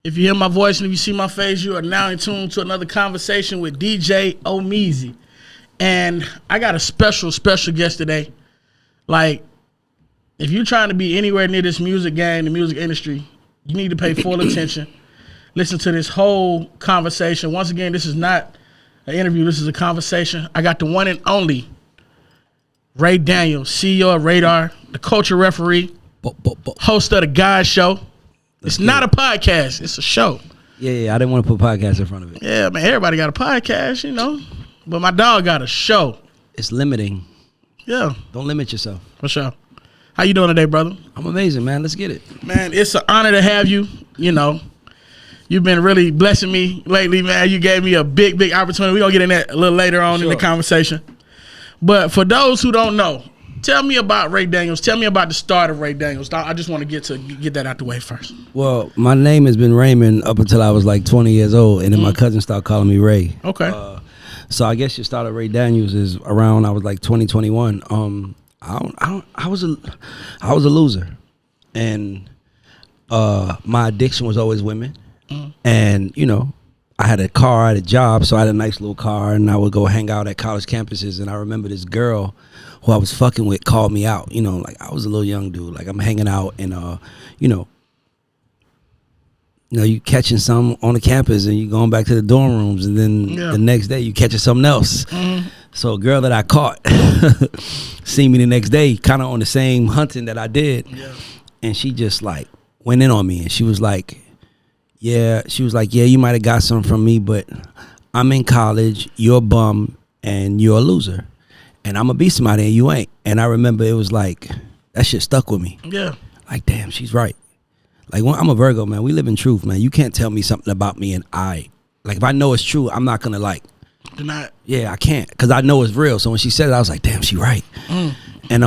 If you hear my voice and if you see my face, you are now in tune to another conversation with DJ Omeezy. And I got a special guest today. Like, if you're trying to be anywhere near this music game, the music industry, you need to pay full attention. Listen to this whole conversation. Once again, this is not an interview. This is a conversation. I got the one and only Ray Daniels, CEO of Radar, the culture referee, host of the Guys Show. It's not a podcast. It's a show. Yeah, I didn't want to put podcast in front of it. Yeah, man, everybody got a podcast, you know. But my dog got a show. It's limiting. Yeah. Don't limit yourself. For sure. How you doing today, brother? I'm amazing, man. Let's get it. Man, it's an honor to have you. You know, you've been really blessing me lately, man. You gave me a big opportunity. We're going to get in that a little later on in the conversation. But for those who don't know, tell me about Ray Daniels. Tell me about the start of Ray Daniels. I just want to get that out the way first. Well, my name has been Raymond up until I was like 20 years old, and then my cousin started calling me Ray. Okay. So I guess your start of Ray Daniels is around I was like 21. I was a loser, and my addiction was always women, and you know. I had a car, I had a job, so I had a nice little car, and I would go hang out at college campuses. And I remember this girl who I was fucking with called me out. You know, like I was a little young dude. Like I'm hanging out, and you catching some on the campus, and you going back to the dorm rooms, and then the next day you catching something else. So a girl that I caught seen me the next day, kind of on the same hunting that I did, and she just like went in on me, and she was like. Yeah, you might have got some from me, but I'm in college, you're a bum, and you're a loser. And I'm going to be somebody and you ain't. And I remember it was like, that shit stuck with me. Yeah. Like, damn, she's right. Like, I'm a Virgo, man. We live in truth, man. You can't tell me something about me and like, if I know it's true, I'm not going to like. Deny it. Yeah, I can't, because I know it's real. So when she said it, I was like, damn, she right. And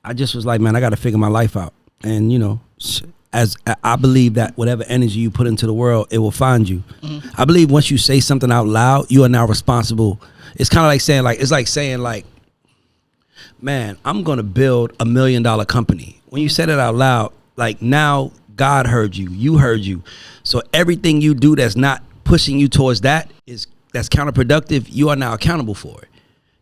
I just was like, man, I got to figure my life out. And, you know, as I believe that whatever energy you put into the world, it will find you. I believe once you say something out loud, you are now responsible. It's kind of like saying, man, I'm going to build $1 million company. When you said it out loud, like now God heard you, you heard you. So everything you do that's not pushing you towards that's counterproductive, you are now accountable for it.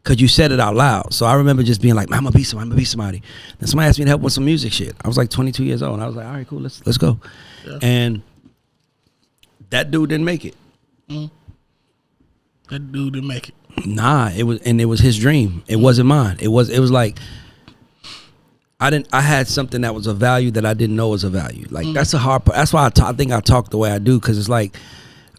Because you said it out loud. So I remember just being like, man, I'm going to be somebody. Then somebody asked me to help with some music shit. I was like 22 years old. And I was like, all right, cool, let's go. Yeah. And that dude didn't make it. That dude didn't make it. Nah, it was his dream. It wasn't mine. It was like, I had something that was a value that I didn't know was a value. Like, that's a hard part. That's why I think I talk the way I do. Because it's like,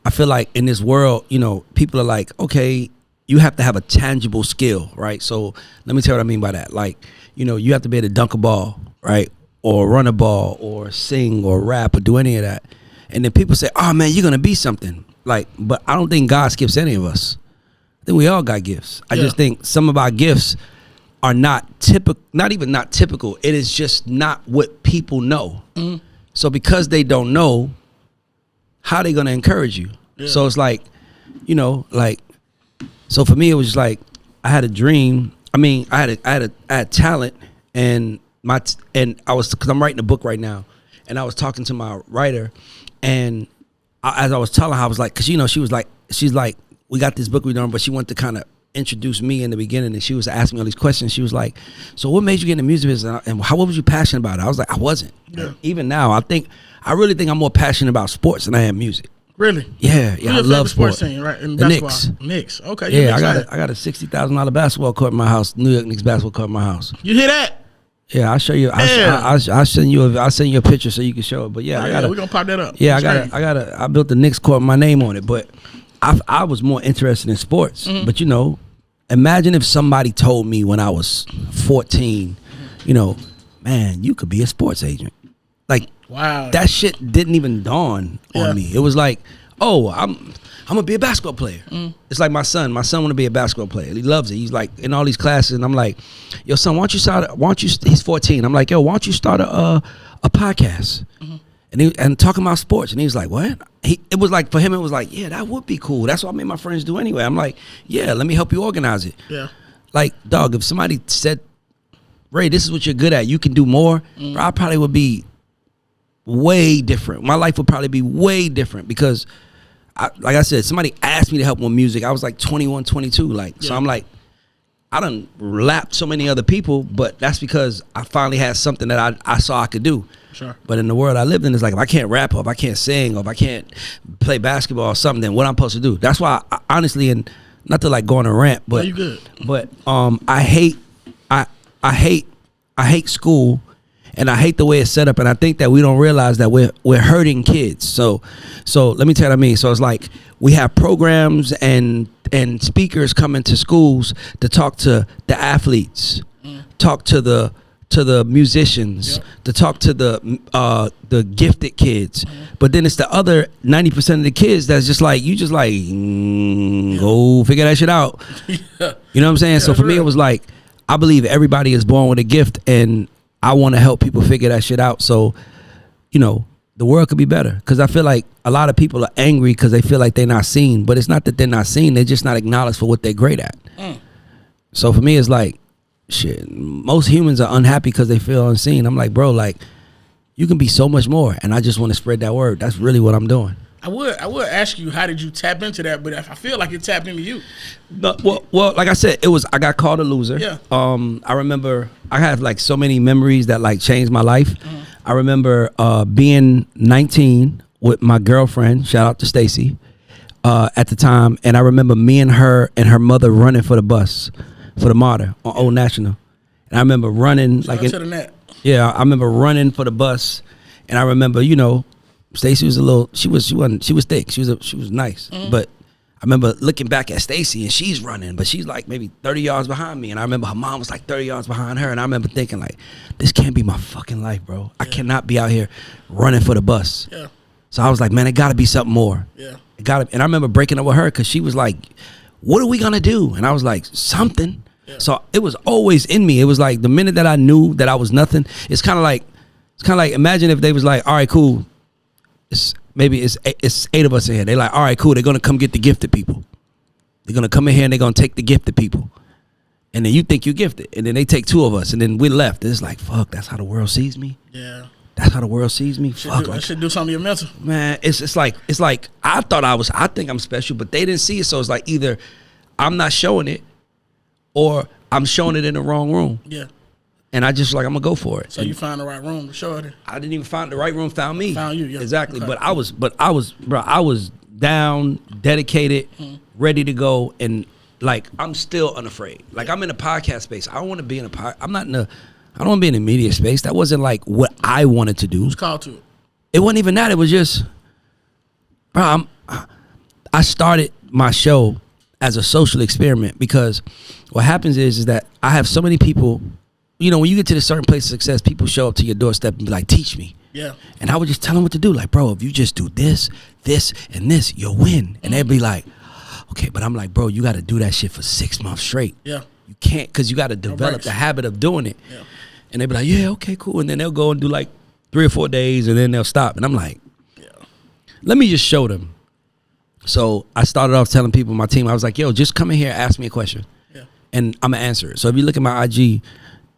I feel like in this world, you know, people are like, okay, you have to have a tangible skill, right? So let me tell you what I mean by that. Like, you know, you have to be able to dunk a ball, right? Or run a ball or sing or rap or do any of that. And then people say, oh man, you're going to be something. Like, but I don't think God skips any of us. I think we all got gifts. I just think some of our gifts are not typical, not typical. It is just not what people know. So because they don't know, how are they going to encourage you? Yeah. So it's like, you know, like, so for me, it was just like I had a dream. I mean, I had talent, and because I'm writing a book right now, and I was talking to my writer, and as I was telling her, I was like, because you know, she's like, we got this book we're doing, but she wanted to kind of introduce me in the beginning, and she was asking me all these questions. She was like, so what made you get into music business, and what was you passionate about? I was like, I wasn't. Yeah. Even now, I really think I'm more passionate about sports than I am music. Really? Yeah, I love sports. Team, right? And the Knicks. Okay. Yeah, I got a $60,000 basketball court in my house. New York Knicks basketball court in my house. You hear that? Yeah, I'll show you. I'll send you a picture so you can show it. But yeah, we're gonna pop that up. Yeah, I built the Knicks court with my name on it. But I was more interested in sports. But you know, imagine if somebody told me when I was 14, you know, man, you could be a sports agent. Like, wow, that shit didn't even dawn on me. It was like, oh, I'm gonna be a basketball player. It's like my son want to be a basketball player. He loves it. He's like in all these classes, and I'm like, yo, son, he's 14. I'm like, yo, why don't you start a podcast? And talking about sports. And he was like, what? It was like, for him, it was like, yeah, that would be cool. That's what I made my friends do anyway. I'm like, yeah, let me help you organize it. Yeah. Like, dog, if somebody said, Ray, this is what you're good at, you can do more, bro, I probably would be way different. My life would probably be way different because, like I said, somebody asked me to help with music. I was like 21, 22. Like, so I'm like, I done lapped so many other people, but that's because I finally had something that I saw I could do. Sure. But in the world I lived in, it's like if I can't rap or if I can't sing or if I can't play basketball or something, then what I'm supposed to do? That's why I honestly, and not to like go on a rant, but you good. But I hate school, and I hate the way it's set up, and I think that we don't realize that we're hurting kids. So let me tell you what I mean. So it's like we have programs and speakers coming to schools to talk to the athletes, talk to the musicians, to talk to the gifted kids. But then it's the other 90% of the kids that's just like, you just like, go figure that shit out. You know what I'm saying? So for me, it was like, I believe everybody is born with a gift, and I want to help people figure that shit out. So, you know, the world could be better. Because I feel like a lot of people are angry because they feel like they're not seen. But it's not that they're not seen. They're just not acknowledged for what they're great at. So for me, it's like, shit, most humans are unhappy because they feel unseen. I'm like, bro, like, you can be so much more. And I just want to spread that word. That's really what I'm doing. I would ask you, how did you tap into that? But I feel like it tapped into you. No, well, like I said, I got called a loser. Yeah. I remember I have like so many memories that like changed my life. I remember being 19 with my girlfriend, shout out to Stacy, at the time, and I remember me and her mother running for the bus for the MARTA on Old National. And I remember running Shout out to the net. Yeah, I remember running for the bus, and I remember, you know, Stacy was she was thick. She was nice. But I remember looking back at Stacy, and she's running, but she's like maybe 30 yards behind me. And I remember her mom was like 30 yards behind her. And I remember thinking like, this can't be my fucking life, bro. I cannot be out here running for the bus. Yeah. So I was like, man, it gotta be something more. Yeah. And I remember breaking up with her because she was like, what are we gonna do? And I was like, something. Yeah. So it was always in me. It was like the minute that I knew that I was nothing, it's kind of like imagine if they was like, all right, cool. It's 8 of us in here. They're like, all right, cool. They're gonna come get the gifted people. They're gonna come in here and they're gonna take the gifted people. And then you think you're gifted, and then they take 2 of us, and then we're left. It's like, fuck, that's how the world sees me. Yeah. That's how the world sees me. Fuck, I should do something to your mental. Man, it's like I think I'm special, but they didn't see it. So it's like either I'm not showing it, or I'm showing it in the wrong room. Yeah. And I just like, I'm gonna go for it. So you found the right room to show it in. I didn't even find the right room. Found me. Found you. Yeah. Exactly. Okay. But I was down, dedicated, ready to go, and like I'm still unafraid. Like I'm in a podcast space. I don't want to be in I don't want to be in a media space. That wasn't like what I wanted to do. Who's called to it? It wasn't even that. It was just, bro. I started my show as a social experiment because what happens is that I have so many people. You know, when you get to this certain place of success, people show up to your doorstep and be like, teach me. Yeah. And I would just tell them what to do. Like, bro, if you just do this, this, and this, you'll win. And they'd be like, okay, but I'm like, bro, you got to do that shit for 6 months straight. Yeah. You can't, because you got to develop the habit of doing it. Yeah. And they'd be like, yeah, okay, cool. And then they'll go and do like 3 or 4 days, and then they'll stop. And I'm like, let me just show them. So I started off telling people, my team, I was like, yo, just come in here, ask me a question. Yeah. And I'm going to answer it. So if you look at my IG,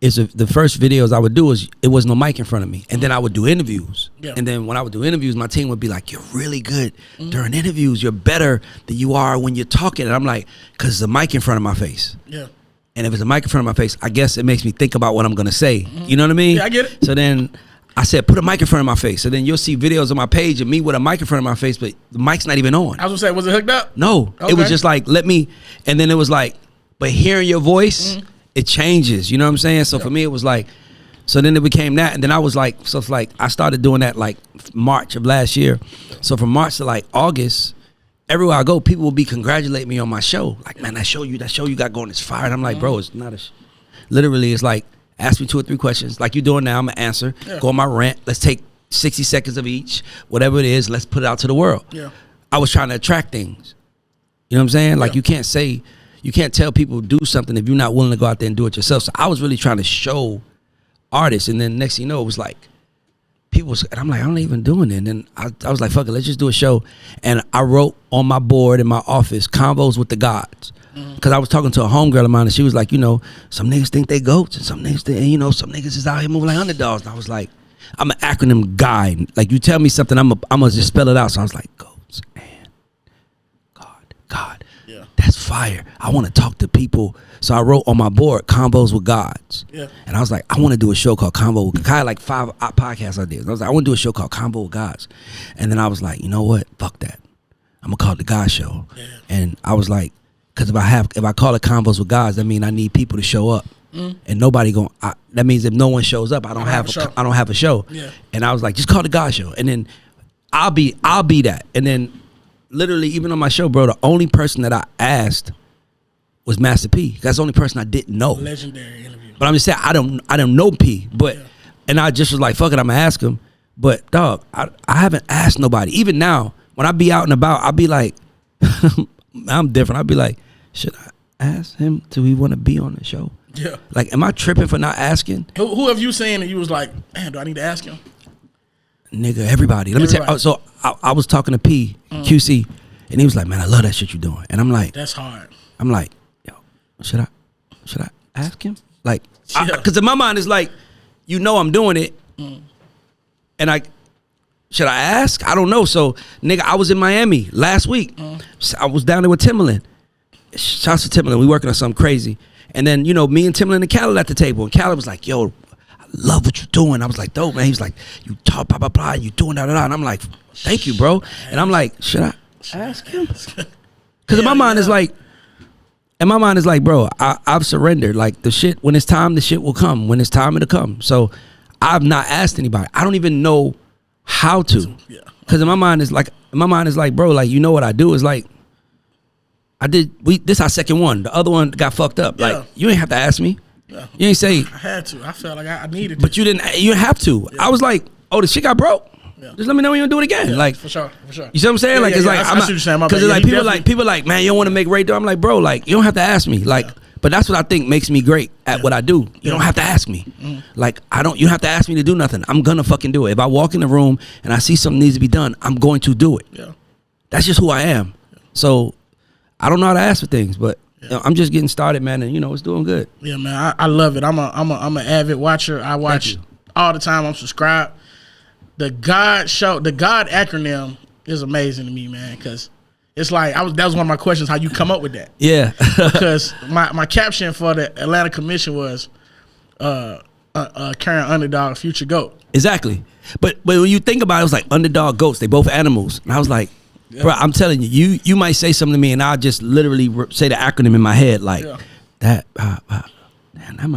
the first videos I would do it was no mic in front of me, and then I would do interviews. Yeah. And then when I would do interviews, my team would be like, "You're really good during interviews. You're better than you are when you're talking." And I'm like, "Cause there's a mic in front of my face." Yeah. And if it's a mic in front of my face, I guess it makes me think about what I'm gonna say. You know what I mean? Yeah, I get it. So then I said, "Put a mic in front of my face." So then you'll see videos on my page of me with a mic in front of my face, but the mic's not even on. I was gonna say, was it hooked up? No, okay. It was just like and then it was like, but hearing your voice. It changes, you know what I'm saying? So for me, it was like, so then it became that. And then I was like, so it's like, I started doing that like March of last year. So from March to like August, everywhere I go, people will be congratulating me on my show. Like, man, that show you got going is fire. And I'm like, bro, it's not literally, it's like, ask me 2 or 3 questions. Like you're doing now, I'm gonna answer. Yeah. Go on my rant. Let's take 60 seconds of each. Whatever it is, let's put it out to the world. Yeah. I was trying to attract things. You know what I'm saying? Like you can't tell people to do something if you're not willing to go out there and do it yourself. So I was really trying to show artists. And then next thing you know, it was like, and I'm like, I'm not even doing it. And then I was like, fuck it, let's just do a show. And I wrote on my board in my office, Convos with the Gods. Because I was talking to a homegirl of mine, and she was like, you know, some niggas think they goats, and some niggas think, and you know, some niggas is out here moving like underdogs. And I was like, I'm an acronym guy. Like you tell me something, I'm gonna just spell it out. So I was like, goats and God. Yeah. That's fire. I want to talk to people. So I wrote on my board, Combos with Gods. Yeah. And I was like, I want to do a show called Combo with, I had like 5 podcasts I did. I was like, I want to do a show called Combo with Gods. And then I was like, you know what? Fuck that. I'm gonna call it the God Show. Yeah. And I was like, because if I call it Combos with Gods, that means I need people to show up. And nobody going. That means if no one shows up, I don't have a show. Yeah. And I was like, just call it the God Show. And then I'll be that. And then literally, even on my show, bro, the only person that I asked was Master P. That's the only person I didn't know. Legendary interview. But I'm just saying, I don't know P. But and I just was like, fuck it, I'm gonna ask him. But dog, I haven't asked nobody. Even now, when I be out and about, I'll be like, I'm different. I'll be like, should I ask him, do he want to be on the show? Yeah. Like, am I tripping for not asking? Who have you seen that you was like, man, do I need to ask him? Nigga, everybody. Let me tell you. So I was talking to P, QC, and he was like, man, I love that shit you're doing. And I'm like, that's hard. I'm like, yo, should I ask him? Like, Yeah. because in my mind it's like, you know I'm doing it, and should I ask? I don't know. So, nigga, I was in Miami last week. I was down there with Timbaland. Shouts to Timbaland. We working on something crazy. And then, you know, me and Timbaland and Khaled at the table. And Khaled was like, yo, I love what you're doing. I was like, dope, man. He was like, you talk, blah, blah, blah. You doing that, and I'm like, thank you, bro. And I'm like, should I ask him? Because in my mind is like, bro, I've surrendered. Like, the shit, when it's time, the shit will come. When it's time, it'll come. So I've not asked anybody. I don't even know how to. Yeah. Because in my mind is like, bro, like, you know what I do is like, this our second one. The other one got fucked up. Yeah. Like, you ain't have to ask me. Yeah. You ain't say, I had to. I felt like I needed but you didn't have to. Yeah. I was like, oh, the shit got broke. Yeah. Just let me know when you do it again. Yeah, like, for sure. you see what I'm saying? Yeah, like, yeah, it's yeah. like, I see what you're saying. My because bad. it's Yeah, like, people like, man, you don't want to make Ray do. I'm like, bro, like, you don't have to ask me. Like, but that's what I think makes me great at what I do. You don't have to ask me. Like, you don't have to ask me to do nothing. I'm gonna fucking do it. If I walk in the room and I see something needs to be done, I'm going to do it. Yeah. That's just who I am. So I don't know how to ask for things, but you know, I'm just getting started, man, and you know, it's doing good. Yeah, man, I love it. I'm an avid watcher. I watch all the time. I'm subscribed. The God Show, the God acronym is amazing to me, man, because it's like that was one of my questions, how you come up with that. Yeah. Because my caption for the Atlanta Commission was current underdog, future GOAT. Exactly. But when you think about it, it was like underdog goats. They both animals. And I was like, bro, I'm telling you, you might say something to me and I'll just literally say the acronym in my head like that. Man, that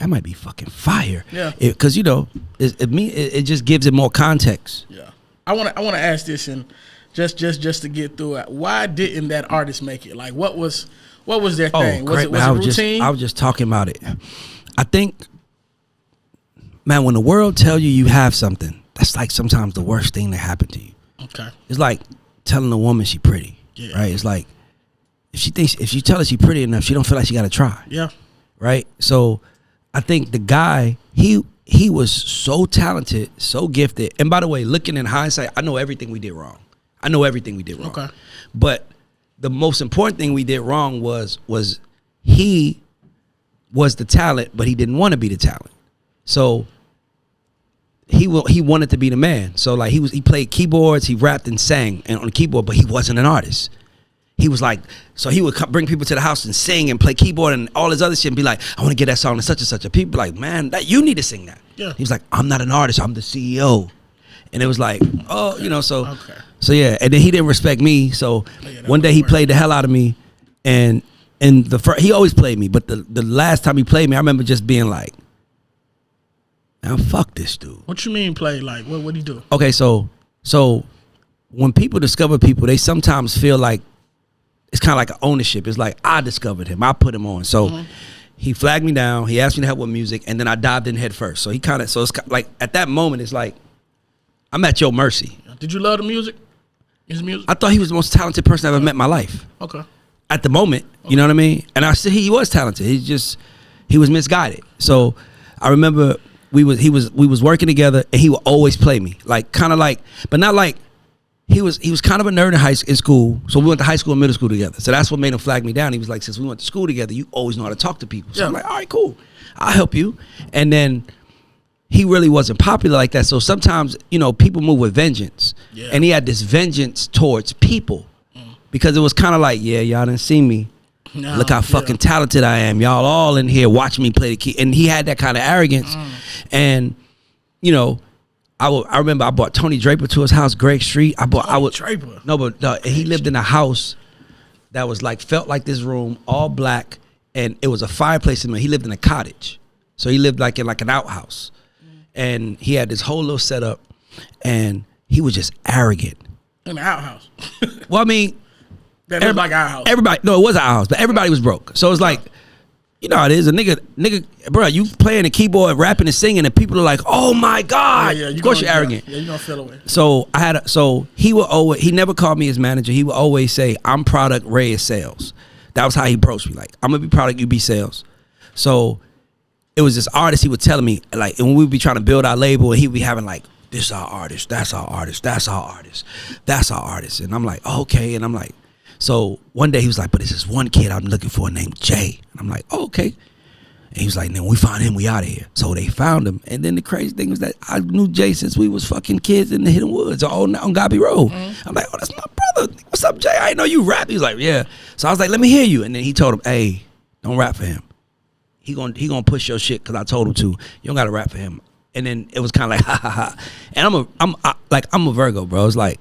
might be fucking fire. Yeah. Because you know, it just gives it more context. Yeah. I want to ask this, and just to get through it. Why didn't that artist make it? Like, what was their thing? Was it routine? I was just talking about it. I think, man, when the world tell you have something, that's like sometimes the worst thing that happened to you. Okay. It's like telling a woman she pretty, right? It's like if you tell her she pretty enough, she don't feel like she got to try. Yeah. Right. So I think the guy, he was so talented, so gifted. And by the way, looking in hindsight, I know everything we did wrong. Okay. But the most important thing we did wrong was he was the talent, but he didn't want to be the talent. So he wanted to be the man. So like he played keyboards, he rapped and sang on the keyboard, but he wasn't an artist. He was like, so he would bring people to the house and sing and play keyboard and all his other shit and be like, I want to get that song to such and such. And people like, man, you need to sing that. Yeah. He was like, I'm not an artist, I'm the CEO. And it was like, oh, you know, so yeah. And then he didn't respect me. So one day he played the hell out of me, and he always played me, but the last time he played me, I remember just being like, now fuck this dude. What you mean play? Like, what did he do? Okay, so when people discover people, they sometimes feel like it's kind of like an ownership. It's like, I discovered him, I put him on. So he flagged me down, he asked me to help with music, and then I dived in head first. So it's like at that moment, it's like, I'm at your mercy. Did you love the music? His music? I thought he was the most talented person I've ever met in my life. Okay. At the moment, you know what I mean? And I said he was talented. He was misguided. So I remember we was working together, and he would always play me, like kind of like, but not like he was kind of a nerd in school. So we went to high school and middle school together. So that's what made him flag me down. He was like, since we went to school together, you always know how to talk to people. So I'm like, all right, cool, I'll help you. And then he really wasn't popular like that. So sometimes, you know, people move with vengeance. Yeah. And he had this vengeance towards people. Because it was kind of like, yeah, y'all didn't see me. No, Look how fucking talented I am. Y'all all in here watching me play the key. And he had that kind of arrogance. And, you know, I remember I brought Tony Draper to his house, Greg Street. Draper. No, but he lived in a house that was like, felt like this room, all black. And it was a fireplace in there. He lived in a cottage. So he lived like in like an outhouse. And he had this whole little setup. And he was just arrogant. In the outhouse. Well, I mean, That looked like our house. Everybody, no, it was our house, but everybody was broke. So it's like, you know how it is. A nigga, bro, you playing the keyboard, rapping and singing, and people are like, "Oh my god!" Yeah, of course you're arrogant. Yeah, you gonna feel away. So he never called me his manager. He would always say, "I'm product, Ray is sales." That was how he approached me. Like, I'm gonna be product, you be sales. So it was this artist he was telling me, like, and when we'd be trying to build our label, and he'd be having like, "This our artist, that's our artist, that's our artist, that's our artist," and I'm like, okay, and I'm like. So one day he was like, but there's this one kid I'm looking for named Jay. And I'm like, oh, okay. And he was like, then when we find him, we out of here. So they found him. And then the crazy thing was that I knew Jay since we was fucking kids in the Hidden Woods on Gabi Road. I'm like, oh, that's my brother. What's up, Jay? I didn't know you rap. He was like, yeah. So I was like, let me hear you. And then he told him, hey, don't rap for him. He gonna push your shit because I told him to. You don't got to rap for him. And then it was kind of like, ha, ha, ha. And I'm a Virgo, bro. It's like,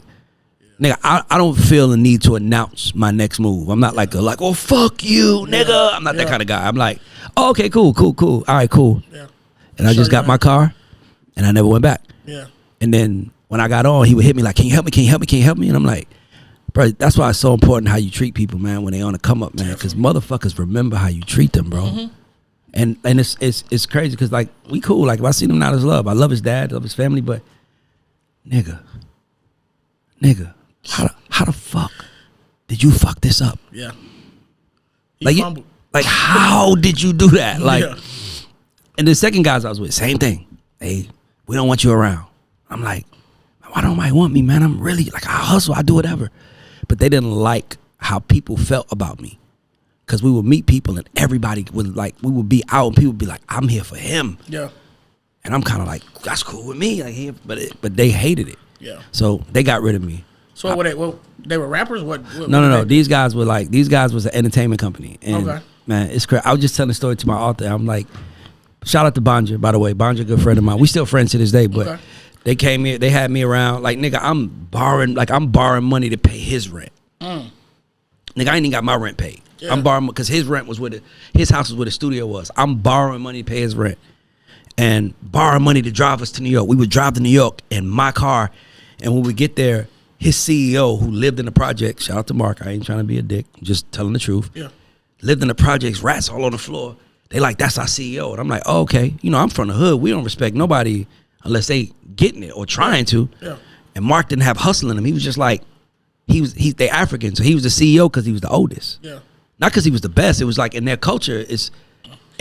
nigga, I don't feel the need to announce my next move. I'm not like, oh, fuck you, nigga. I'm not that kind of guy. I'm like, oh, okay, cool. All right, cool. Yeah. And I just got my car, and I never went back. Yeah. And then when I got on, he would hit me like, can you help me? Can you help me? Can you help me? And I'm like, bro, that's why it's so important how you treat people, man, when they on the come up, man. Because motherfuckers remember how you treat them, bro. Mm-hmm. And it's crazy because, like, we cool. Like, if I see him now, there's love. I love his dad, love his family, but nigga. How the fuck did you fuck this up? Yeah. Like how did you do that? Like, yeah. And the second guys I was with, same thing. Hey, we don't want you around. I'm like, why don't nobody want me, man? I'm really like, I hustle, I do whatever. But they didn't like how people felt about me. Cause we would meet people and everybody would like, we would be out and people would be like, I'm here for him. Yeah. And I'm kind of like, that's cool with me. Like, but they hated it. Yeah. So they got rid of me. So they were rappers? What No. These guys was an entertainment company. And okay. Man, it's crazy. I was just telling the story to my author. I'm like, shout out to Banja, by the way. Banja, a good friend of mine. We still friends to this day, but they came here, they had me around. Like, nigga, I'm borrowing money to pay his rent. Nigga, I ain't even got my rent paid. Yeah. I'm borrowing because his rent was his house was where the studio was. I'm borrowing money to pay his rent. And borrowing money to drive us to New York. We would drive to New York in my car, and when we get there, his CEO, who lived in the project, shout out to Mark, I ain't trying to be a dick, just telling the truth. Yeah. Lived in the projects, rats all on the floor. They like, that's our CEO. And I'm like, oh, okay. You know, I'm from the hood. We don't respect nobody unless they getting it or trying to. Yeah. And Mark didn't have hustle in him. He was just like, they African, so he was the CEO because he was the oldest. Yeah. Not because he was the best. It was like in their culture,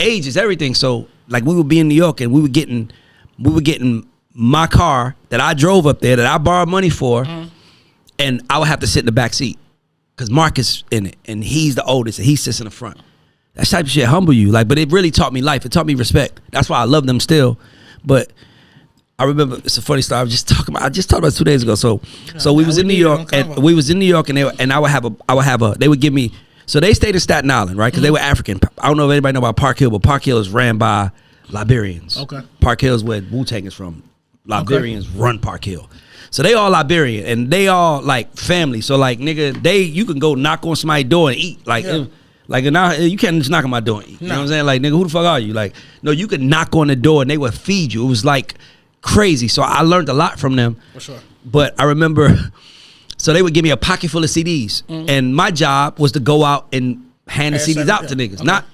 age is everything. So like we would be in New York and we were getting my car that I drove up there that I borrowed money for, and I would have to sit in the back seat because Mark is in it and he's the oldest and he sits in the front. That type of shit humble you, like, but it really taught me life. It taught me respect. That's why I love them still. But I remember, it's a funny story. I just talked about it 2 days ago. So we was in New York and they would give me. So they stayed in Staten Island, right? Because they were African. I don't know if anybody know about Park Hill, but Park Hill is ran by Liberians. Okay. Park Hill is where Wu-Tang is from. Liberians run Park Hill. So they all Liberian and they all like family. So like, nigga, you can go knock on somebody's door and eat. Like, now you can't just knock on my door and eat. You know what I'm saying? Like, nigga, who the fuck are you? Like, no, you could knock on the door and they would feed you. It was like crazy. So I learned a lot from them. For sure. But I remember, so they would give me a pocket full of CDs. And my job was to go out and hand the CDs out to niggas. Okay.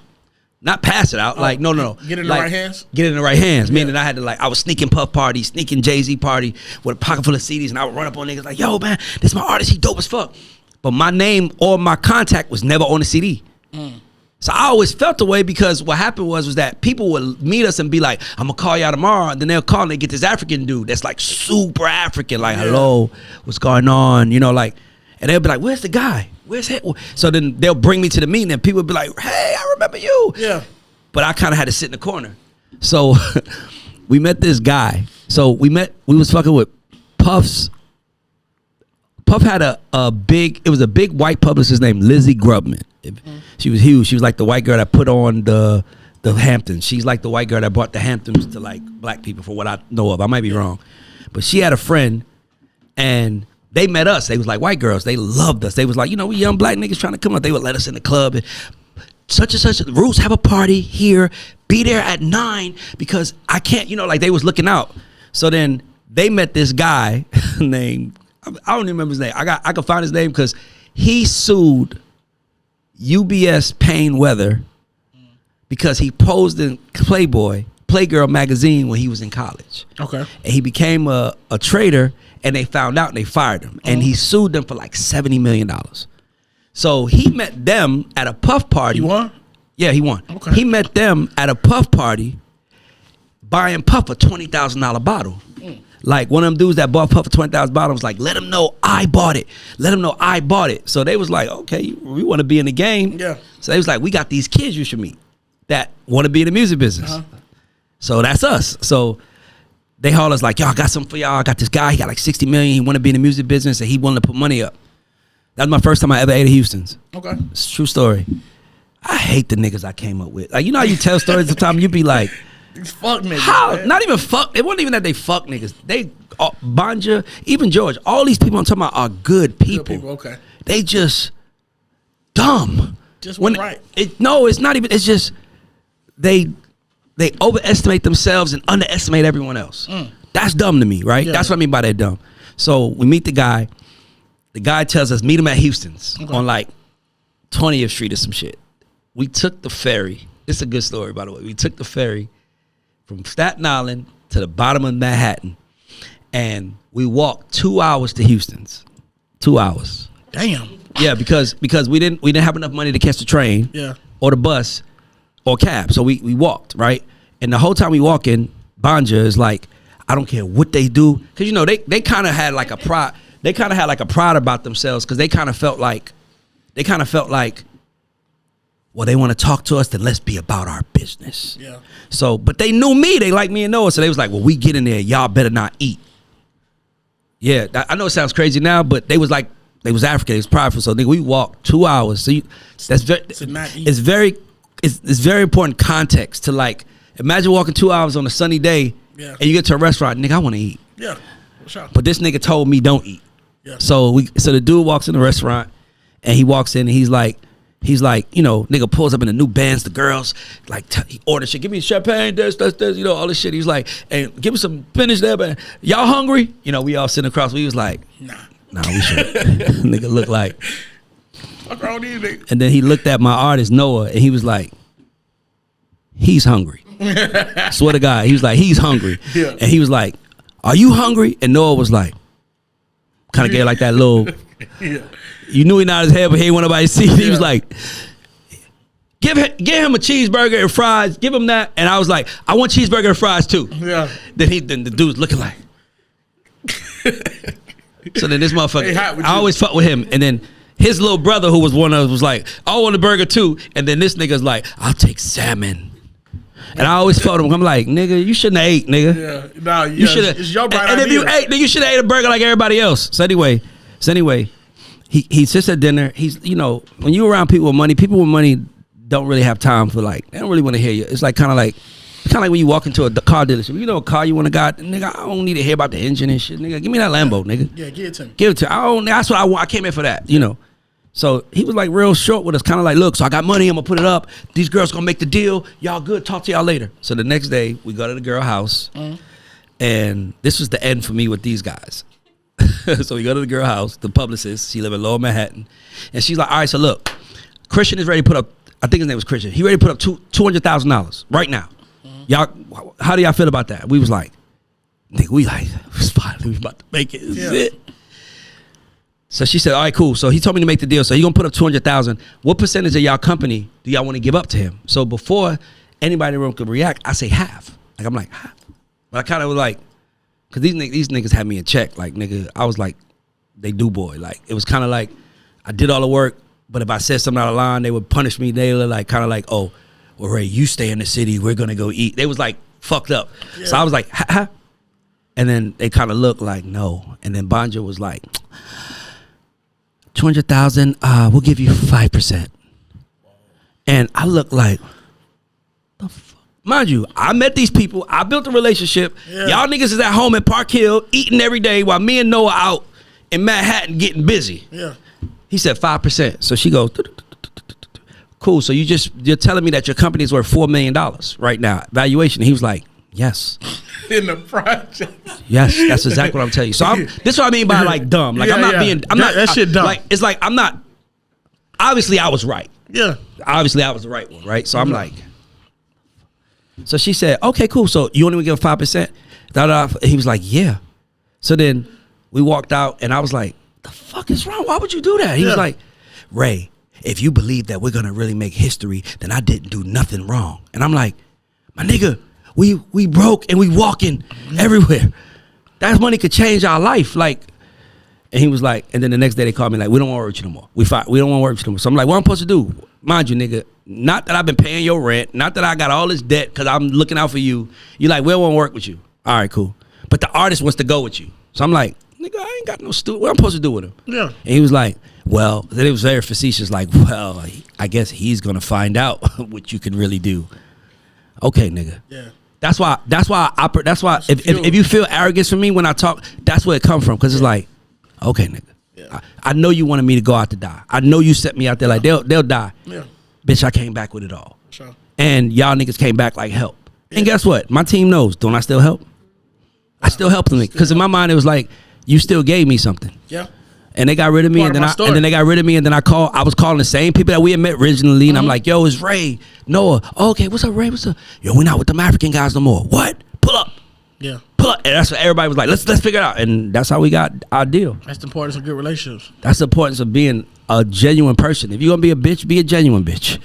Not pass it out. Like, no. Get it in the right hands? Get it in the right hands. Meaning I had to I was sneaking Puff Party, sneaking Jay-Z party with a pocket full of CDs, and I would run up on niggas like, yo, man, this my artist, he dope as fuck. But my name or my contact was never on the CD. So I always felt the way because what happened was that people would meet us and be like, I'm gonna call y'all tomorrow, and then they'll call and they get this African dude that's like super African, like, hello, what's going on? You know, like, and they'll be like, where's the guy? Where's him? So then they'll bring me to the meeting and people would be like, hey, I remember you. Yeah. But I kind of had to sit in the corner. So we met this guy. So we was fucking with Puff's. Puff had a big white publicist named Lizzie Grubman. She was huge. She was like the white girl that put on the Hamptons. She's like the white girl that brought the Hamptons to like black people, for what I know of. I might be wrong. But she had a friend, and they met us. They was like white girls. They loved us. They was like, we young black niggas trying to come up. They would let us in the club and such and such. Roots have a party here. Be there at 9 because I can't, like they was looking out. So then they met this guy named, I don't even remember his name. I could find his name because he sued UBS Payne Weather because he posed in Playgirl magazine when he was in college. Okay. And he became a trader, and they found out and they fired him. And he sued them for like $70 million. So he met them at a Puff party. You won? Yeah, he won. Okay. He met them at a Puff party buying Puff a $20,000 bottle. Like one of them dudes that bought Puff a $20,000 bottle was like, let him know I bought it. Let him know I bought it. So they was like, okay, we want to be in the game. Yeah. So they was like, we got these kids you should meet that want to be in the music business. So that's us. So they haul us like, y'all, I got something for y'all. I got this guy. He got like 60 million. He want to be in the music business, and he willing to put money up. That was my first time I ever ate at Houston's. Okay. It's a true story. I hate the niggas I came up with. Like, how you tell stories sometimes, you be like, these fuck niggas. how? Man. Not even fuck. It wasn't even that they fuck niggas. They, Banja, even George, all these people I'm talking about are good people. Good people, okay. They just dumb. Just went right. No, it's not even. It's just they overestimate themselves and underestimate everyone else. That's dumb to me, right? Yeah. That's what I mean by that dumb. So we meet the guy. The guy tells us, meet him at Houston's on like 20th Street or some shit. We took the ferry. It's a good story, by the way. We took the ferry from Staten Island to the bottom of Manhattan, and we walked 2 hours to Houston's. 2 hours. Damn. Yeah, because we didn't have enough money to catch the train, or the bus, or cab. So we walked, right? And the whole time we walking, Banja is like, I don't care what they do, because they kind of had like a pride. They kind of had like a pride about themselves, because they kind of felt like, well, they want to talk to us, then let's be about our business. Yeah. So, but they knew me. They liked me and Noah. So they was like, well, we get in there. Y'all better not eat. Yeah, I know it sounds crazy now, but they was like, they was African. They was prideful. So nigga, we walked 2 hours. So it's very important context to like, imagine walking 2 hours on a sunny day and you get to a restaurant, nigga, I want to eat. Yeah, for sure. But this nigga told me don't eat. Yeah. So the dude walks in the restaurant, and he walks in and he's like, nigga pulls up in the new bands, the girls, like, he orders shit. Give me champagne, this, all this shit. He's like, and give me some finish there, man. Y'all hungry? We all sitting across. We was like, nah, we should. Nigga looked like. What's wrong with these niggas? And then he looked at my artist, Noah, and he was like, he's hungry. Swear to God. He was like, he's hungry. Yeah. And he was like, are you hungry? And Noah was like, kind of gave like that little, you knew he nodded his head, but he didn't want nobody to see. He was like, give him a cheeseburger and fries. Give him that. And I was like, I want cheeseburger and fries too. Yeah. Then the dude's looking like. So then this motherfucker, I always fuck with him. And then his little brother, who was one of us, was like, I want a burger too. And then this nigga's like, I'll take salmon. And I always felt him. I'm like, nigga, you shouldn't have ate, nigga. Yeah, no, you should have. It's your bright and idea. if you ate, nigga, you should have ate a burger like everybody else. So anyway, he sits at dinner. He's, when you around people with money don't really have time for like, they don't really want to hear you. It's like kind of like when you walk into a car dealership. You know a car you want to got, nigga, I don't need to hear about the engine and shit, nigga. Give me that Lambo, nigga. Yeah, give it to me. Give it to me. That's what I want. I came here for that, So he was like real short with us, kind of like, look, so I got money, I'm gonna put it up. These girls gonna make the deal. Y'all good, talk to y'all later. So the next day, we go to the girl house, and this was the end for me with these guys. So we go to the girl house, the publicist, she live in Lower Manhattan, and she's like, all right, so look, Christian is ready to put up, I think his name was Christian, he ready to put up $200,000 right now. Y'all, how do y'all feel about that? We was like, nigga, we about to make it. This is it. So she said, all right, cool. So he told me to make the deal. So he gonna put up $200,000. What percentage of y'all company do y'all want to give up to him? So before anybody in the room could react, I say half. Like, I'm like, half. But I kind of was like, because these niggas had me in check. Like, nigga, I was like, they do boy. Like, it was kind of like, I did all the work, but if I said something out of line, they would punish me. They were like, kind of like, oh, well, Ray, you stay in the city. We're gonna go eat. They was like fucked up. So I was like, ha, ha. And then they kind of looked like, no. And then Bonja was like, 200,000, we'll give you 5%. And I looked like, the fuck? Mind you, I met these people. I built a relationship. Yeah. Y'all niggas is at home at Park Hill eating every day while me and Noah out in Manhattan getting busy. Yeah. He said 5%. So she goes, cool. So you're telling me that your company is worth $4 million right now, valuation. He was like, yes. In the project. Yes, that's exactly what I'm telling you. So this is what I mean by like dumb. Like I'm not being, I'm not that shit dumb. Like it's like I'm not. Obviously, I was right. Yeah. Obviously, I was the right one, right? So I'm like, so she said, okay, cool. So you only give 5%? He was like, yeah. So then we walked out, and I was like, the fuck is wrong? Why would you do that? He was like, Ray, if you believe that we're gonna really make history, then I didn't do nothing wrong. And I'm like, my nigga, we broke and we walking everywhere. That money could change our life. Like, and he was like, and then the next day they called me like, we don't want to work with you no more. We don't want to work with you no more. So I'm like, what I'm supposed to do? Mind you, nigga, not that I've been paying your rent, not that I got all this debt because I'm looking out for you. You like, we don't want to work with you. All right, cool. But the artist wants to go with you. So I'm like, nigga, I ain't got no student. What I'm supposed to do with him? Yeah. And he was like, well, then it was very facetious. Like, well, I guess he's gonna find out what you can really do. Okay, nigga. Yeah. That's why if you feel arrogance from me when I talk, that's where it come from. Cause it's like, okay, nigga. Yeah. I know you wanted me to go out to die. I know you set me out there like they'll die. Yeah. Bitch, I came back with it all. Sure. And y'all niggas came back like help. Yeah. And guess what? My team knows. Don't I still help? I still help them. Because in my mind it was like, you still gave me something. Yeah. And they got rid of me, and then they got rid of me, and then I was calling the same people that we had met originally, and I'm like, yo, it's Ray, Noah. Oh, okay, what's up, Ray? What's up? Yo, we're not with them African guys no more. What? Pull up. Yeah. Pull up. And that's what everybody was like, let's figure it out. And that's how we got our deal. That's the importance of good relationships. That's the importance of being a genuine person. If you're gonna be a bitch, be a genuine bitch.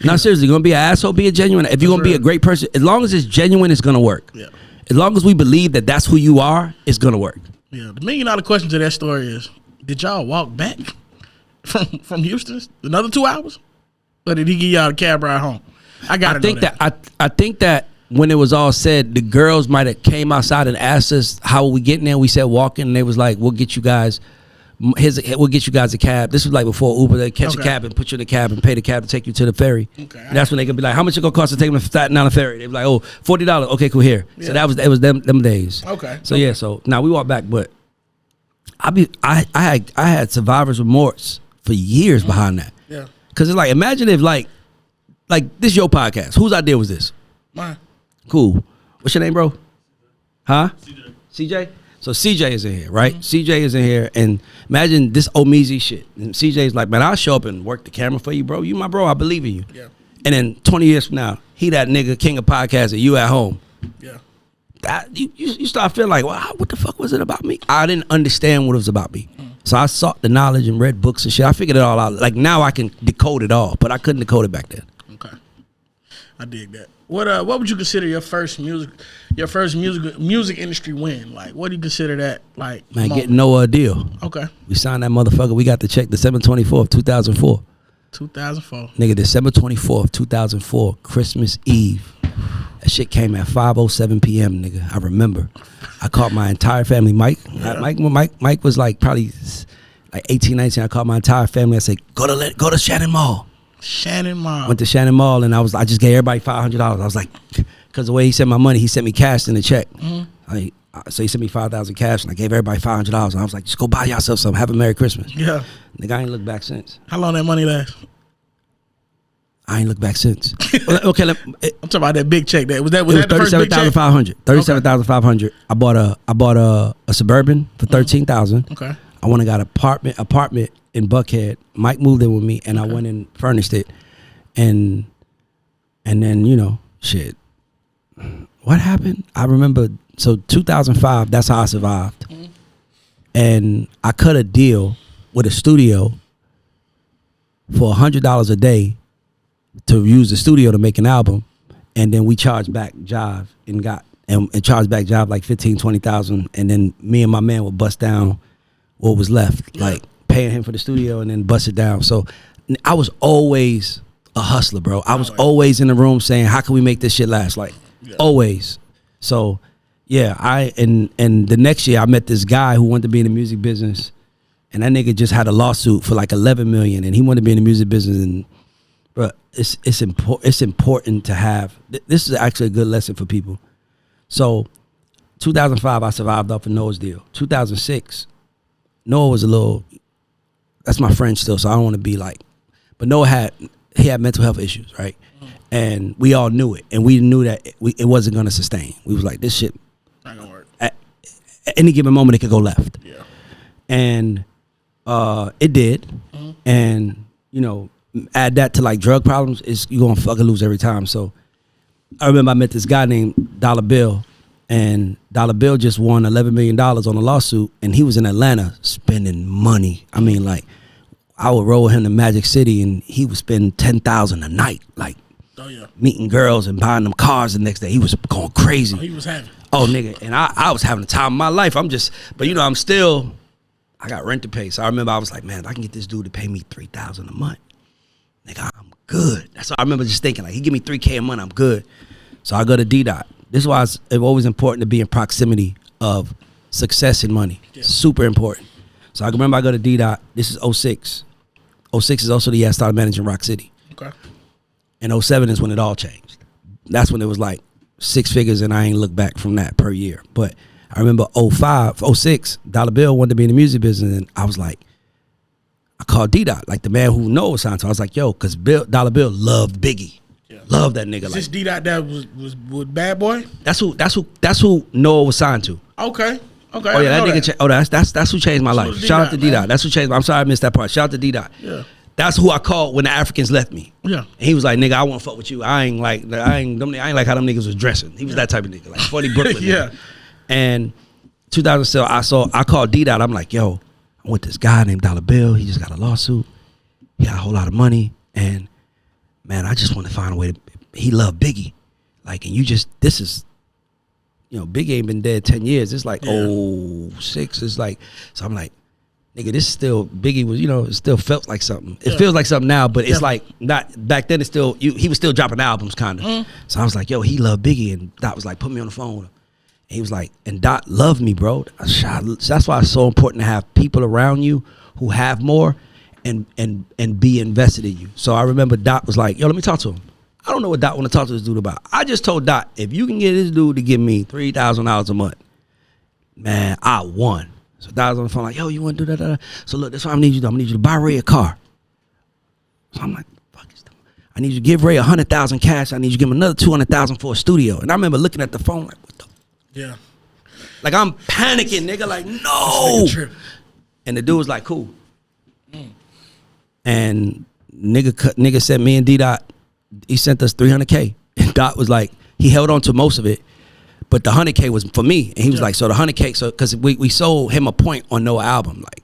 No, seriously, you're gonna be an asshole, be a genuine. If you're gonna be a great person, as long as it's genuine, it's gonna work. Yeah. As long as we believe that that's who you are, it's gonna work. Yeah. The $1 million question to that story is, did y'all walk back from Houston another 2 hours, or did he give y'all a cab ride home? I think that when it was all said, the girls might have came outside and asked us how we getting there. We said walking, and they was like, "We'll get you guys. We'll get you guys a cab." This was like before Uber. They catch a cab and put you in the cab and pay the cab to take you to the ferry. Okay. And that's when they could be like, "How much it gonna cost to take them to Staten Island ferry?" They be like, "Oh, $40. Okay, cool, here." Yeah. So it was them days. Okay. So yeah, so now we walk back, but I had survivor's remorse for years behind that. Yeah. Cause it's like, imagine if like this your podcast. Whose idea was this? Mine. Cool. What's your name, bro? Huh? CJ. So CJ is in here, right? CJ is in here, and imagine this Omeezy shit. And CJ's like, man, I'll show up and work the camera for you, bro. You my bro. I believe in you. Yeah. And then 20 years from now, he that nigga king of podcasts, and you at home. Yeah. That you start feeling like, well, what the fuck was it about me? I didn't understand what it was about me. So I sought the knowledge and read books and shit. I figured it all out. Like now I can decode it all, but I couldn't decode it back then. Okay. I dig that. What would you consider your first music industry win? Like, what do you consider that like? Man, getting Noah a deal. Okay. We signed that motherfucker. We got the check December 24th, 2004. 2004. Nigga, December 24th, 2004, Christmas Eve. That shit came at 5:07 p.m. Nigga. I remember. I called my entire family. Mike was like probably like 18, 19. I called my entire family. I said, go to Shannon Mall. Shannon Mall. Went to Shannon Mall, and I just gave everybody $500. I was like, because the way he sent my money, he sent me cash in the check. Mm-hmm. So he sent me $5,000 cash, and I gave everybody $500. And I was like, just go buy yourself something. Have a Merry Christmas. Yeah. Nigga, I ain't looked back since. How long that money last? I ain't looked back since. Okay, I'm talking about that big check. Was that the first big check? $37,500. $37,500. I bought a Suburban for $13,000. Okay. I went and got an apartment in Buckhead. Mike moved in with me, and I went and furnished it, and then shit. What happened? I remember. So 2005. That's how I survived, and I cut a deal with a studio for $100 a day to use the studio to make an album, and then we charged back Jive and charged back Jive like 15,000, 20,000, and then me and my man would bust down what was left, like paying him for the studio and then bust it down. So I was always a hustler, bro. I was always in the room saying, how can we make this shit last? Like, Yeah. Always. So, yeah, and the next year I met this guy who wanted to be in the music business, and that nigga just had a lawsuit for like 11 million, and he wanted to be in the music business. And bro, it's important to have. This is actually a good lesson for people. So, 2005 I survived off of Noah's deal. 2006, Noah was a little. That's my friend still, so I don't want to be like. But Noah had mental health issues, right? And we all knew it, and we knew that it wasn't going to sustain. We was like, this shit not gonna work. At any given moment, it could go left. Yeah. And it did. And add that to like drug problems, you're gonna fucking lose every time. So I remember I met this guy named Dollar Bill, and Dollar Bill just won $11 million on a lawsuit, and he was in Atlanta spending money. I mean, like, I would roll him to Magic City, and he would spend $10,000 a night, like, Oh yeah. meeting girls and buying them cars the next day. He was going crazy. He was having. Oh, nigga, and I was having the time of my life. But I got rent to pay. So I remember I was like, man, if I can get this dude to pay me $3,000 a month, nigga, I'm good. That's what I remember just thinking, like, he give me $3K a month, I'm good. So I go to D-Dot. This is why it's always important to be in proximity of success and money. Yeah. Super important. So I remember I go to D-Dot. This is 06. 06 is also the year I started managing Rock City. Okay. And 07 is when it all changed. That's when it was like 6 figures, and I ain't looked back from that per year. But I remember 06, Dollar Bill wanted to be in the music business, and I was like, I called D-Dot, like the man who Noah was signed to. I was like, yo, because Dollar Bill loved Biggie. Yeah. Loved that nigga. Is this D-Dot that was with Bad Boy? That's who Noah was signed to. Okay. Oh yeah, that nigga. That's who changed my life. Shout out to D-Dot. That's who changed. I'm sorry I missed that part. Shout out to D-Dot. Yeah. That's who I called when the Africans left me. Yeah. And he was like, nigga, I won't fuck with you. I ain't like how them niggas was dressing. He was that type of nigga, like 40 Brooklyn. Yeah. Nigga. And 2007, I called D-Dot. I'm like, yo, I want this guy named Dollar Bill. He just got a lawsuit. He got a whole lot of money. And man, I just want to find a way to, he loved Biggie. Like, and this is, Biggie ain't been dead 10 years. It's like, 06. It's like, so I'm like, nigga, this still, Biggie was, it still felt like something. It feels like something now, but it's like, not, back then it's still, he was still dropping albums, kind of. So I was like, yo, he loved Biggie. And Dot was like, put me on the phone. And he was like, and Dot loved me, bro. That's why it's so important to have people around you who have more and be invested in you. So I remember Dot was like, yo, let me talk to him. I don't know what Dot want to talk to this dude about. I just told Dot, if you can get this dude to give me $3,000 a month, man, I won. So Dot was on the phone like, yo, you want to do that? So look, that's what I need you to do. I'm going to need you to buy Ray a car. So I'm like, fuck is that? I need you to give Ray $100,000 cash. I need you to give him another $200,000 for a studio. And I remember looking at the phone like, what the? Yeah. Like, I'm panicking, nigga. Like, no. And the dude was like, cool. And nigga sent me and D-Dot, he sent us $300K. And Dot was like, he held on to most of it, but the $100K was for me. And he was like, so the $100K, so because we sold him a point on Noah album. Like,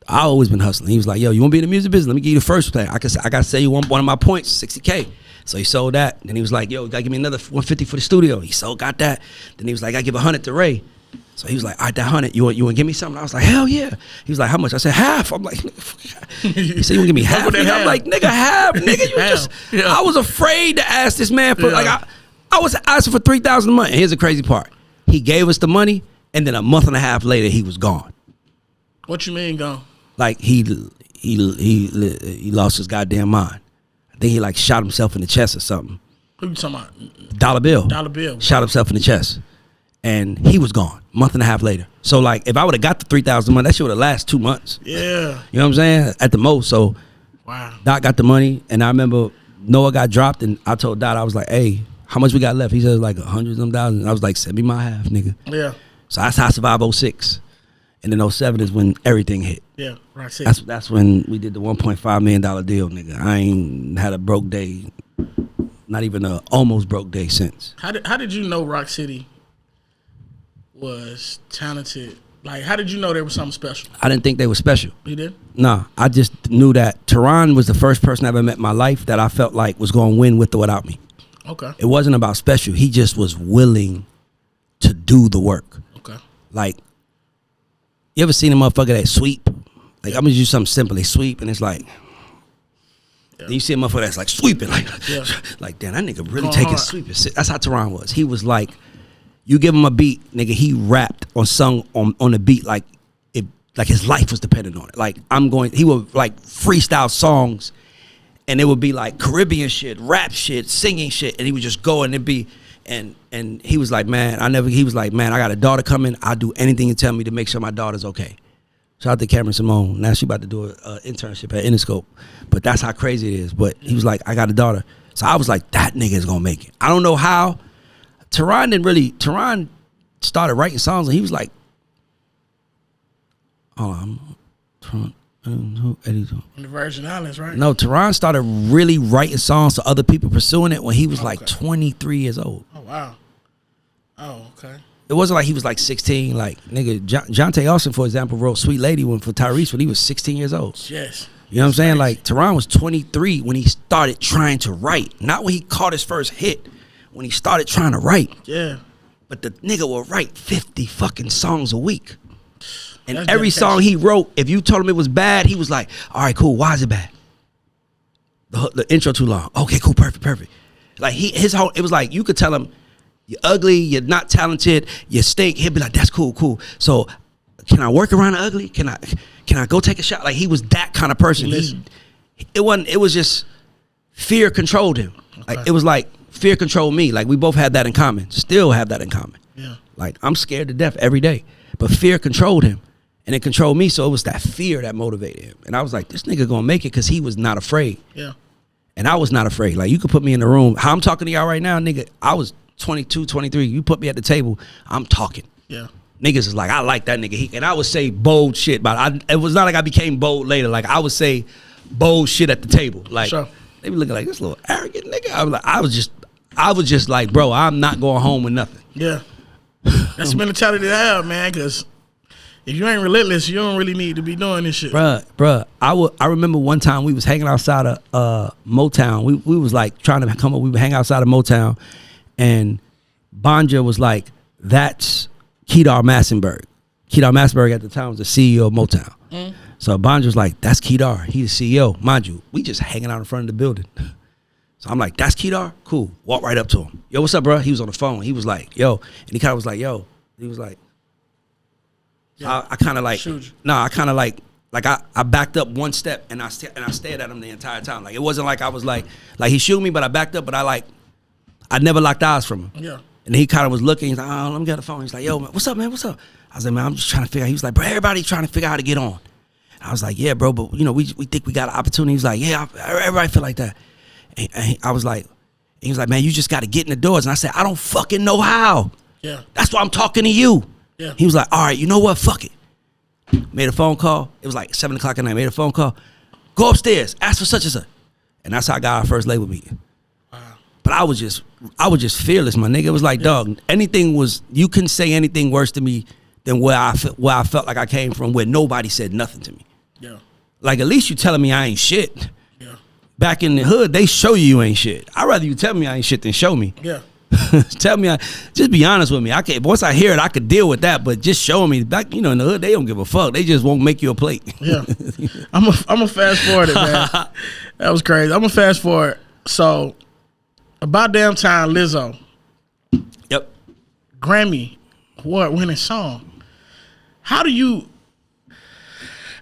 I always been hustling. He was like, yo, you want to be in the music business? Let me give you the first play. I got to sell you one of my points, $60K. So he sold that. Then he was like, yo, you got to give me another $150 for the studio. He got that. Then he was like, I give $100 to Ray. So he was like, all right, that $100, you want to give me something? I was like, hell yeah. He was like, how much? I said, half. I'm like, he said, you want to give me half? Nigga? I'm like, nigga, half. Nigga, I was afraid to ask this man for, like, I was asking for $3,000 a month. And here's the crazy part. He gave us the money, and then a month and a half later, he was gone. What you mean gone? Like, he lost his goddamn mind. I think he, like, shot himself in the chest or something. Who you talking about? Dollar Bill. Dollar Bill. Shot himself in the chest. And he was gone a month and a half later. So, like, if I would have got the $3,000 a month, that shit would have lasted 2 months. Yeah. You know what I'm saying? At the most. So, wow. Dot got the money, and I remember Noah got dropped, and I told Dot, I was like, hey, how much we got left? He said, like, 100,000. I was like, send me my half, nigga. Yeah. So that's how I survived 06. And then 07 is when everything hit. Yeah, right. That's when we did the $1.5 million deal, nigga. I ain't had a broke day, not even a almost broke day since. How did you know Rock City was talented? Like, how did you know they were something special? I didn't think they were special. You did? Nah, I just knew that Tehran was the first person I ever met in my life that I felt like was going to win with or without me. Okay. It wasn't about special. He just was willing to do the work. Okay. Like, you ever seen a motherfucker that sweep? Like, I'm going to use something simple. They sweep, and it's like, Then you see a motherfucker that's like sweeping, like, like damn, that nigga really Going taking hard. sweeping. That's how Teron was. He was like, you give him a beat, nigga, he rapped or sung on the beat like his life was dependent on it. Like he would like freestyle songs, and it would be like Caribbean shit, rap shit, singing shit, and he would just go and it'd be. And he was like, man, he was like, man, I got a daughter coming. I'll do anything you tell me to make sure my daughter's okay. Shout out to Cameron Simone. Now she about to do an internship at Interscope. But that's how crazy it is. But he was like, I got a daughter. So I was like, that nigga is going to make it. I don't know how. Teron started writing songs and he was like, hold on, In the Virgin Islands, right? No, Teron started really writing songs to other people pursuing it when he was like 23 years old. Oh, wow. Oh, okay. It wasn't like he was like 16. Like, nigga, Jonte Austin, for example, wrote Sweet Lady for Tyrese when he was 16 years old. Yes. You know what I'm saying? Like, Teron was 23 when he started trying to write. Not when he caught his first hit. When he started trying to write. Yeah. But the nigga will write 50 fucking songs a week. And That's every dedication. song he wrote, if you told him it was bad, he was like, all right, cool, why is it bad? The intro too long. Okay, cool, perfect. Like, it was like, you could tell him, you're ugly, you're not talented, you stink. He'd be like, that's cool. So, can I work around the ugly? Can I go take a shot? Like, he was that kind of person. It was just fear controlled him. Okay. Like, it was like fear controlled me. Like, we both had that in common. Still have that in common. Yeah. Like, I'm scared to death every day. But fear controlled him. And it controlled me, so it was that fear that motivated him. And I was like, this nigga gonna make it because he was not afraid. Yeah. And I was not afraid. Like, you could put me in the room. How I'm talking to y'all right now, nigga, I was 22, 23. You put me at the table, I'm talking. Yeah. Niggas is like, I like that nigga. And I would say bold shit, but it was not like I became bold later. Like, I would say bold shit at the table. Like, Sure. they be looking like, this little arrogant nigga. I was just like, bro, I'm not going home with nothing. Yeah. That's the mentality to have, man, because if you ain't relentless, you don't really need to be doing this shit. Bruh, I remember one time we was hanging outside of Motown. We was like trying to come up. We would hang outside of Motown, and Banja was like, "That's Kedar Massenberg." Kedar Massenberg at the time was the CEO of Motown. So Banja was like, "That's Kedar. He's the CEO." Mind you, we just hanging out in front of the building. So I'm like, "That's Kedar? Cool." Walk right up to him. Yo, what's up, bro? He was on the phone. He was like, "Yo," and he kind of was like, "Yo." He was like. Yeah. I kind of like, Shoot you. no, I kind of like I backed up one step and I stared at him the entire time. Like, it wasn't like I was like he shoot me, but I backed up, but I never locked eyes from him. Yeah. And he kind of was looking. He's like, oh, let me get the phone. He's like, yo, man, what's up, man? What's up? I was like, man, I'm just trying to figure out. He was like, bro, everybody's trying to figure out how to get on. I was like, yeah, bro, but you know, we think we got an opportunity. He was like, yeah, everybody feel like that. And I was like, he was like, man, you just got to get in the doors. And I said, I don't fucking know how. Yeah. That's why I'm talking to you. Yeah. He was like, all right, you know what? Fuck it. Made a phone call. It was like 7 o'clock at night. Made a phone call. Go upstairs. Ask for such and such. And that's how I got our first label meeting. Wow. But I was just fearless, my nigga. It was like, dog, you couldn't say anything worse to me than where I felt like I came from, where nobody said nothing to me. Yeah. Like, at least you telling me I ain't shit. Yeah. Back in the hood, they show you ain't shit. I'd rather you tell me I ain't shit than show me. Yeah. Tell me, just be honest with me. I can't. Once I hear it, I could deal with that. But just show me, back, in the hood, they don't give a fuck. They just won't make you a plate. Yeah. I'm a fast forward it, man. That was crazy. I'm a fast forward. So, about damn time, Lizzo, Yep. Grammy award-winning song. How do you?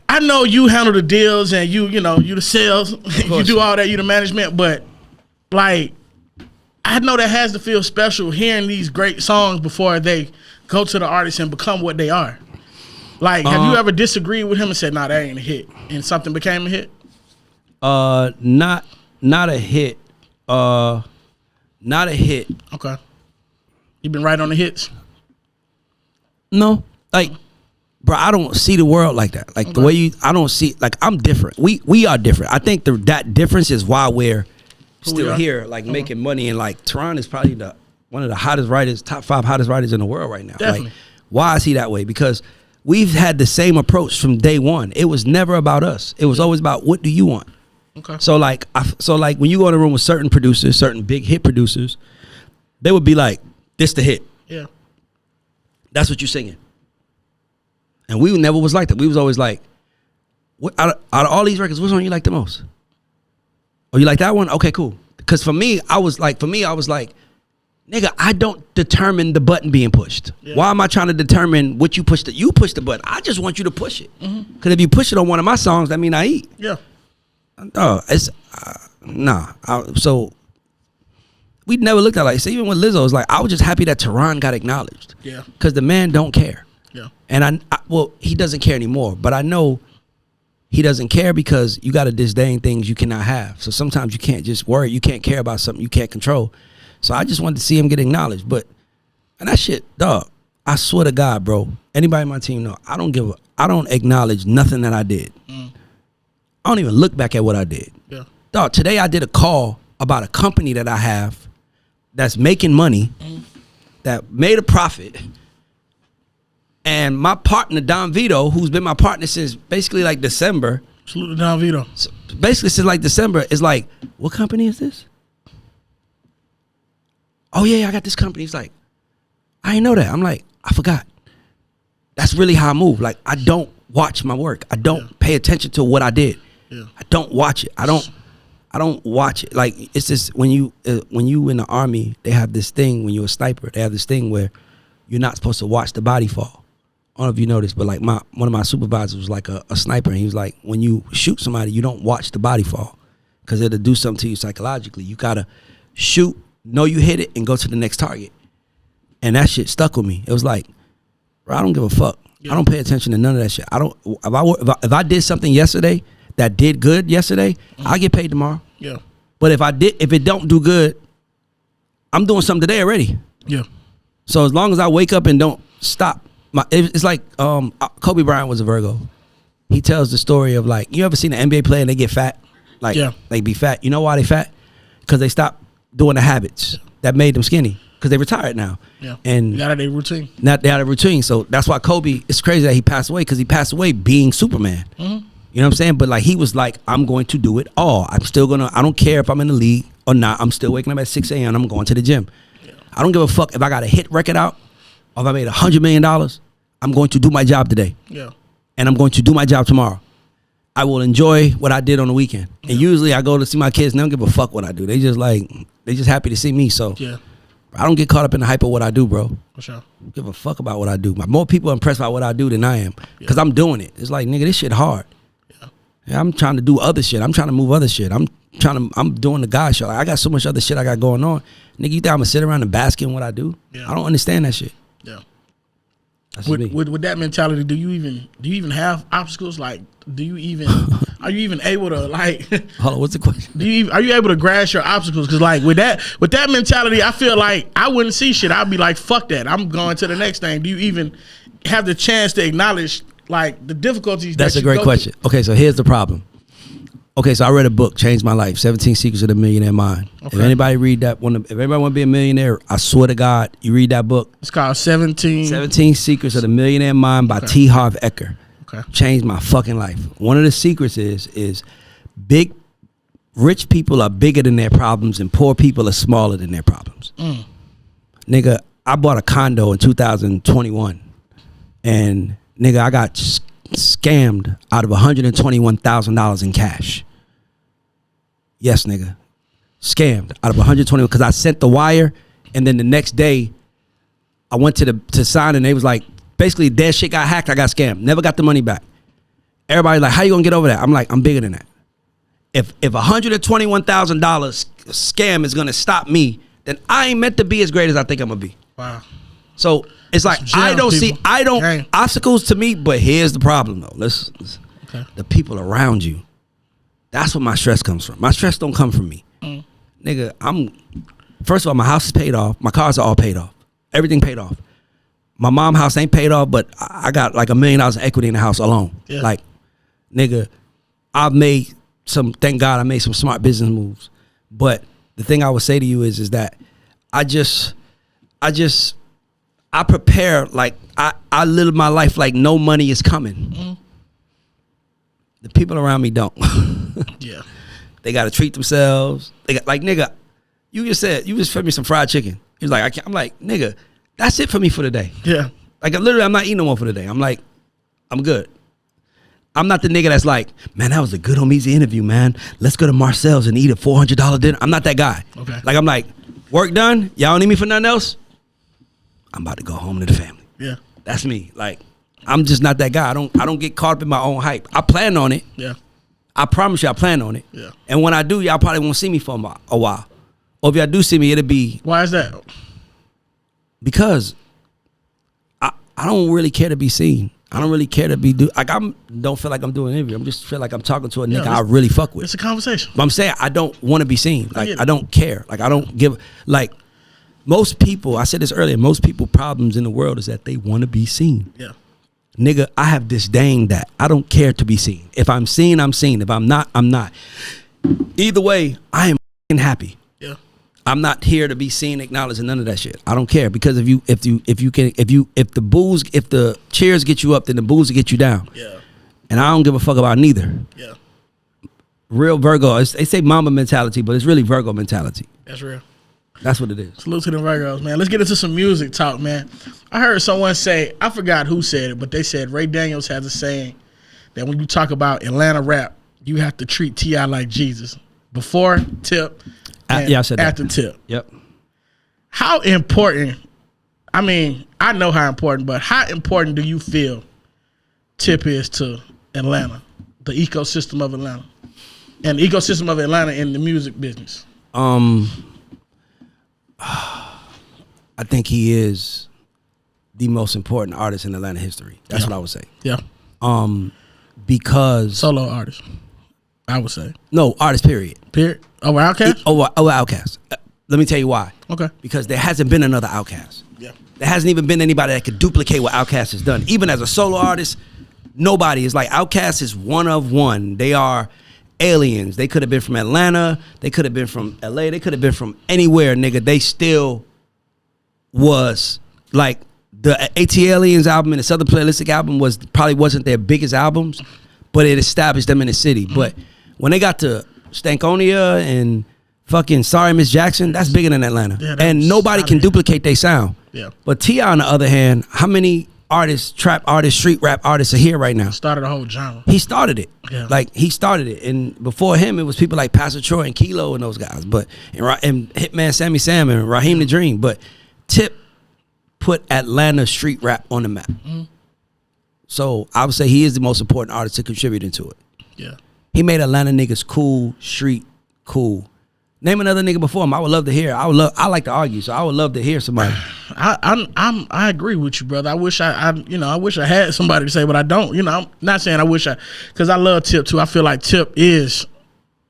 I know you handle the deals and you the sales, you do all that, you the management, but like, I know that has to feel special hearing these great songs before they go to the artist and become what they are. Like, have you ever disagreed with him and said, "Nah, that ain't a hit," and something became a hit? Not a hit. Not a hit. Okay. You been right on the hits. No, like, bro, I don't see the world like that. Like, the way I don't see, like, I'm different. We are different. I think that difference is why we're still here, like, making money. And like, Teron is probably one of the hottest writers, top 5 hottest writers in the world right now. Definitely. Like, why is he that way? Because we've had the same approach from day one. It was never about us. It was always about, what do you want? Okay. So like, when you go in a room with certain producers, certain big hit producers, they would be like, "This the hit. Yeah. That's what you're singing." And we never was like that. We was always like, out of all these records, which one you like the most? Oh, you like that one? Okay, cool. Because for me, I was like, nigga, I don't determine the button being pushed. Yeah. Why am I trying to determine what you push? You push the button. I just want you to push it. Because if you push it on one of my songs, that mean I eat. Yeah. Oh, it's nah. So we never looked at it like. So even with Lizzo, it's like I was just happy that Tehran got acknowledged. Yeah. Because the man don't care. Yeah. And well, he doesn't care anymore. But I know he doesn't care because you got to disdain things you cannot have. So sometimes you can't just worry. You can't care about something you can't control. So I just wanted to see him get acknowledged. But and that shit, dog, I swear to God, bro, anybody on my team know, I don't acknowledge nothing that I did. I don't even look back at what I did. Yeah. Dog, today I did a call about a company that I have that's making money, that made a profit. And my partner, Don Vito, who's been my partner since basically like December. Salute to Don Vito. Basically since like December, is like, what company is this? Oh yeah, I got this company. He's like, I didn't know that. I'm like, I forgot. That's really how I move. Like, I don't watch my work. I don't pay attention to what I did. Yeah. I don't watch it. I don't watch it. Like, it's just when you in the army, they have this thing when you're a sniper. They have this thing where you're not supposed to watch the body fall. I don't know if you noticed, but like one of my supervisors was like a sniper, and he was like, when you shoot somebody, you don't watch the body fall because it'll do something to you psychologically. You gotta shoot, know you hit it, and go to the next target. And that shit stuck with me. It was like, bro, I don't give a fuck. Yeah. I don't pay attention to none of that shit. I don't. If I did something yesterday that did good yesterday, I get paid tomorrow. Yeah. But if it don't do good, I'm doing something today already. Yeah. So as long as I wake up and don't stop, it's like Kobe Bryant was a Virgo. He tells the story of like, you ever seen an NBA player and they get fat? Like, they be fat. You know why they fat? Because they stopped doing the habits that made them skinny. Because they retired now. Yeah. And out of their routine. Not out of routine. So that's why Kobe, it's crazy that he passed away, because he passed away being Superman. Mm-hmm. You know what I'm saying? But like, he was like, I'm going to do it all. I don't care if I'm in the league or not. I'm still waking up at 6 a.m. I'm going to the gym. Yeah. I don't give a fuck if I got a hit record out or if I made $100 million. I'm going to do my job today. Yeah. And I'm going to do my job tomorrow. I will enjoy what I did on the weekend. Yeah. And usually I go to see my kids and they don't give a fuck what I do. They just happy to see me. So yeah. I don't get caught up in the hype of what I do, bro. For sure. I don't give a fuck about what I do. More people are impressed by what I do than I am. Because I'm doing it. It's like, nigga, this shit hard. Yeah, I'm trying to do other shit. I'm trying to move other shit. I'm doing the God show. Like, I got so much other shit I got going on. Nigga, you think I'm gonna sit around and bask in what I do? Yeah. I don't understand that shit. Yeah. With that mentality, do you even have obstacles? Like, are you even able to like? Hold on, what's the question? Are you able to grasp your obstacles? Because like with that mentality, I feel like I wouldn't see shit. I'd be like, fuck that. I'm going to the next thing. Do you even have the chance to acknowledge like the difficulties? That's a great question. Okay, so here's the problem. Okay, so I read a book, changed my life, 17 Secrets of the Millionaire Mind. Okay. If anybody read that, if anybody want to be a millionaire, I swear to God, you read that book. It's called 17 Secrets of the Millionaire Mind by T. Harv Eker. Okay. Changed my fucking life. One of the secrets is rich people are bigger than their problems and poor people are smaller than their problems. Nigga, I bought a condo in 2021 and nigga, I got scammed out of $121,000 in cash. Yes, nigga. Scammed out of 121 because I sent the wire and then the next day I went to sign and they was like, basically their shit got hacked, I got scammed. Never got the money back. Everybody like, how you gonna get over that? I'm like, I'm bigger than that. If $121,000 scam is gonna stop me, then I ain't meant to be as great as I think I'm gonna be. Wow. So it's like I don't obstacles to me, but here's the problem though. Listen. Okay. The people around you. That's where my stress comes from. My stress don't come from me. Nigga, first of all, my house is paid off. My cars are all paid off. Everything paid off. My mom's house ain't paid off, but I got like $1 million in equity in the house alone. Yeah. Like, nigga, thank God I made some smart business moves. But the thing I would say to you is that I prepare, like I live my life like no money is coming. The people around me don't. Yeah. They got to treat themselves. They got like, nigga, you just fed me some fried chicken. He's like, I'm like, nigga, that's it for me for the day. Yeah. Like I'm not eating no more for the day. I'm like, I'm good. I'm not the nigga that's like, man, that was a good Omeezy interview, man. Let's go to Marcel's and eat a $400 dinner. I'm not that guy. Okay. Like, I'm like, work done? Y'all don't need me for nothing else? I'm about to go home to the family. Yeah. That's me. Like, I'm just not that guy. I don't get caught up in my own hype. I plan on it. Yeah. I promise you I plan on it. Yeah. And when I do, y'all probably won't see me for a while. Or if y'all do see me, it'll be Why is that? because I don't really care to be seen. I don't really care to be don't feel like I'm doing an interview. I just feel like I'm talking to a nigga I really fuck with. It's a conversation. But I'm saying I don't want to be seen. Like get it. I don't care. Like I don't give like most people, I said this earlier, most people problems in the world is that they want to be seen. Yeah. Nigga, I have disdained that. I don't care to be seen. If I'm seen, I'm seen. If I'm not, I'm not. Either way, I am f***ing happy. Yeah. I'm not here to be seen, acknowledged, and none of that shit. I don't care because if the cheers get you up, then the boos will get you down. Yeah. And I don't give a fuck about neither. Yeah. Real Virgo. They say Mamba mentality, but it's really Virgo mentality. That's real. That's what it is. Salute to the Virgos, man. Let's get into some music talk, man. I heard someone say, I forgot who said it, but they said Ray Daniels has a saying that when you talk about Atlanta rap, you have to treat T.I. like Jesus. Before Tip and I said that. after Tip. Yep. How important, I mean, I know how important, but how important do you feel Tip is to Atlanta, the ecosystem of Atlanta, and the ecosystem of Atlanta in the music business? I think he is the most important artist in Atlanta history. That's what I would say. Yeah. Because Solo artist, I would say. no artist. Period. Period. Over Outkast? Outkast. Let me tell you why. Okay. Because there hasn't been another Outkast. Yeah. There hasn't even been anybody that could duplicate what Outkast has done. Even as a solo artist, nobody is like Outkast is one of one. They are aliens. They could have been from Atlanta. They could have been from LA. They could have been from anywhere, nigga. They still was like the AT Aliens album and the Southern Playalistic album probably wasn't their biggest albums, but it established them in the city. But when they got to Stankonia and fucking Sorry Miss Jackson, that's bigger than Atlanta. Yeah, and nobody can duplicate their sound. Yeah. But T.I. on the other hand, how many artists, trap artists, street rap artists are here right now? Started a whole genre. He started it. Yeah. Like he started it. And before him, it was people like Pastor Troy and Kilo and those guys. But and Hitman Sammy Sam and Raheem the Dream. But Tip put Atlanta street rap on the map. Mm-hmm. So I would say he is the most important artist to contributing to it. Yeah. He made Atlanta niggas cool, street cool. Name another nigga before him. I would love to hear. I like to argue, so I would love to hear somebody. I agree with you, brother. I wish I wish I had somebody to say, but I don't. You know, I'm not saying I wish because I love Tip too. I feel like Tip is,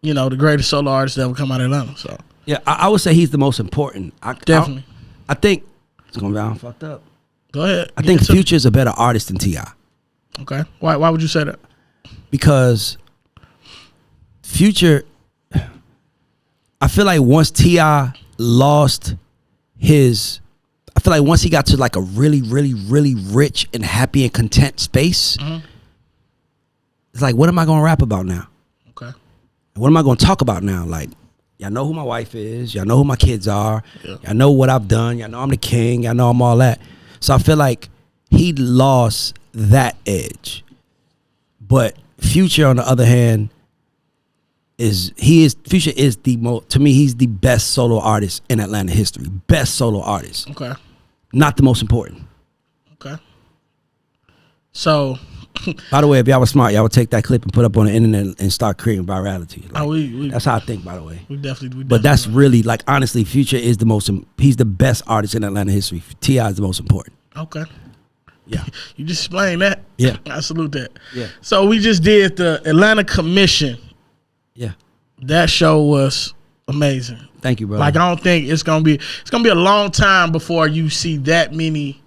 the greatest solo artist that ever come out of Atlanta. So Yeah, I would say he's the most important. Definitely. I think it's gonna be all fucked up. go ahead. I think Future is a better artist than T.I. Okay. Why would you say that? Because Future, I feel like once T.I. lost his, I feel like once he got to like a really, really, really rich and happy and content space, it's like, what am I gonna rap about now? Okay. What am I gonna talk about now? Like, y'all know who my wife is, y'all know who my kids are, Yeah. y'all know what I've done, y'all know I'm the king, y'all know I'm all that. So I feel like he lost that edge. But Future, on the other hand, Future is the most, to me, he's the best solo artist in Atlanta history. Best solo artist. Okay. Not the most important. Okay. So By the way, if y'all was smart, y'all would take that clip and put up on the internet and start creating virality. Like, we that's how I think, by the way. we definitely But that's really, like, honestly, Future is he's the best artist in Atlanta history. T.I. is the most important. okay. Yeah. You just explained that. Yeah. I salute that. Yeah. So we just did the Atlanta Commission. Yeah. That show was amazing. Thank you, bro. Like, I don't think it's gonna be a long time before you see that many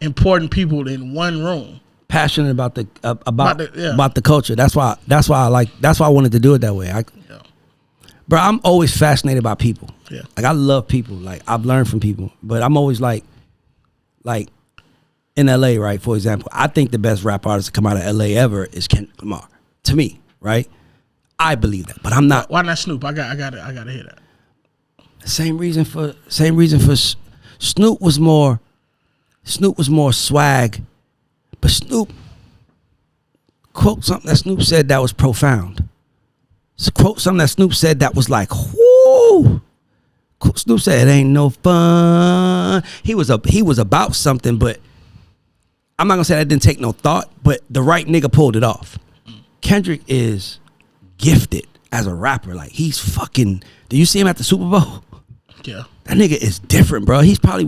important people in one room. Passionate about the About the culture. That's why I wanted to do it that way. Yeah. Bro, I'm always fascinated by people. Yeah. Like, I love people. Like, I've learned from people, but I'm always like in LA, right? For example, I think the best rap artist to come out of LA ever is Kendrick Lamar. To me, right? I believe that, but I'm not. Why not Snoop? I got to hear that. Same reason for Snoop was more swag, but Snoop quote something that Snoop said that was profound. Quote something that Snoop said that was like, whoo. Snoop said it ain't no fun. He was about something, but I'm not gonna say that didn't take no thought, but the right nigga pulled it off. Kendrick is gifted as a rapper. Like, he's fucking, do you see him at the Super Bowl? Yeah. That nigga is different, bro. He's probably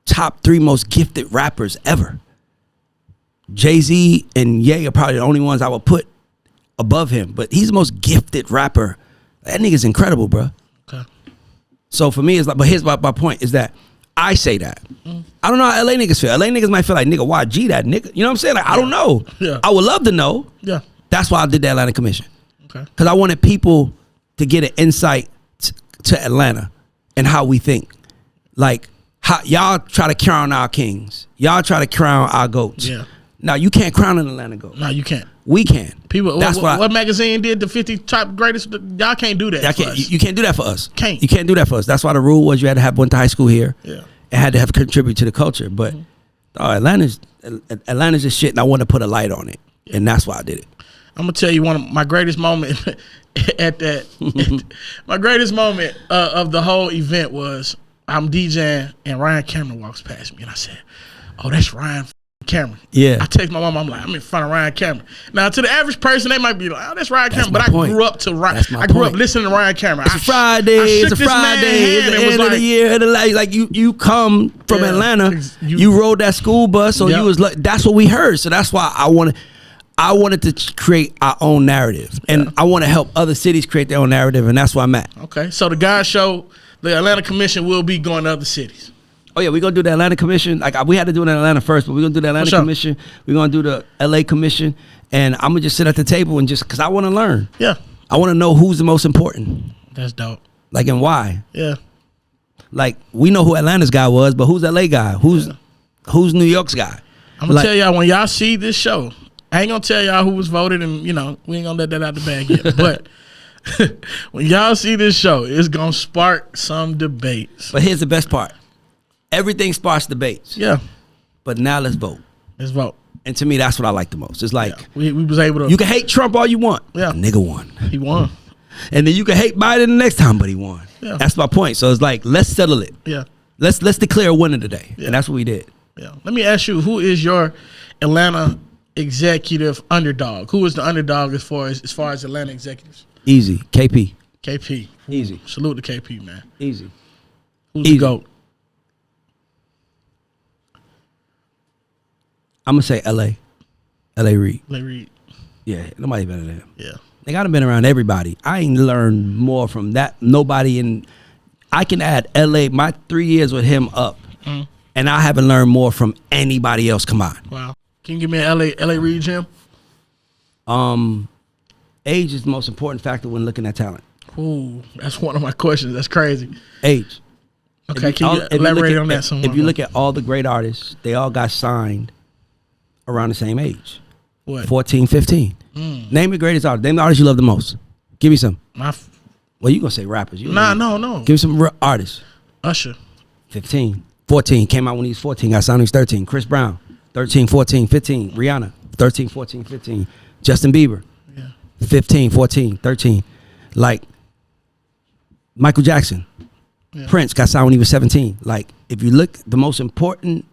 top 3 most gifted rappers ever. Jay-Z and Ye are probably the only ones I would put above him, but he's the most gifted rapper. That nigga's incredible, bro. Okay. So for me, it's like, but here's my point is that I say that. I don't know how LA niggas feel. LA niggas might feel like, nigga, why G that nigga? You know what I'm saying? Like, I don't know. Yeah. I would love to know. Yeah. That's why I did the Atlanta Commission. Okay. Because I wanted people to get an insight to Atlanta and how we think. Like, how y'all try to crown our kings. Y'all try to crown our goats. Yeah. Now, you can't crown an Atlanta goat. No, you can't. We can. People, That's what magazine did the 50 top greatest? Y'all can't do that. You can't do that for us. Can't. You can't do that for us. That's why the rule was you had to have went to high school here. Yeah. It had to have contribute to the culture. But Atlanta's just shit, and I want to put a light on it, and that's why I did it. I'm gonna tell you one of my greatest moments at that. My greatest moment of the whole event was I'm DJing and Ryan Cameron walks past me, and I said, "Oh, that's Ryan Cameron." Yeah. I text my mom. I'm like, I'm in front of Ryan Cameron. Now, to the average person, they might be like, "Oh, that's Ryan Cameron." But I grew up to Ryan. I grew up listening to Ryan Cameron. It's a Friday. It's a Friday. It's the end of the year. Like you come from Atlanta. You rode that school bus, so you was like, that's what we heard. So that's why I wanted to create our own narrative, and I want to help other cities create their own narrative, and that's where I'm at. Okay, so the guys show the Atlanta Commission will be going to other cities. Oh yeah, we're gonna do the Atlanta Commission. Like, we had to do it in Atlanta first, but we're gonna do the Atlanta Commission. We're gonna do the LA Commission, and I'm gonna just sit at the table and just, cause I want to learn. Yeah, I want to know who's the most important. That's dope. Like, and why? Yeah. Like, we know who Atlanta's guy was, but who's LA guy? Who's New York's guy? I'm gonna tell y'all, when y'all see this show, I ain't gonna tell y'all who was voted, and we ain't gonna let that out the bag yet. But when y'all see this show, it's gonna spark some debates. But here's the best part. Everything sparks debates. Yeah. But now let's vote. Let's vote. And to me, that's what I like the most. It's like, we was able to. You can hate Trump all you want. Yeah. The nigga won. He won. And then you can hate Biden the next time, but he won. Yeah. That's my point. So it's like, let's settle it. Yeah. Let's declare a winner today. Yeah. And that's what we did. Yeah. Let me ask you, who is your Atlanta executive underdog? Who is the underdog as far as Atlanta executives? Easy. KP. KP. Easy. Salute to KP, man. Easy. Who's the GOAT? I'm going to say LA. LA Reid. LA Reid. Yeah, nobody better than him. Yeah. They got to been around everybody. I ain't learned more from that. Nobody in. I can add LA, my 3 years with him up, and I haven't learned more from anybody else. Come on. Wow. Can you give me an LA Reid, Jim? Age is the most important factor when looking at talent. Ooh, that's one of my questions. That's crazy. Age. Okay, can you elaborate on that some more? If you look at all the great artists, they all got signed around the same age. What? 14, 15. Name the greatest artist. Name the artist you love the most. Give me some. Well, you gonna say rappers. No. Give me some artists. Usher. 15. 14. Came out when he was 14. Got signed when he was 13. Chris Brown. 13, 14, 15. Rihanna. 13, 14, 15. Justin Bieber. Yeah. 15, 14, 13. Like, Michael Jackson. Yeah. Prince got signed when he was 17. Like, if you look, the most important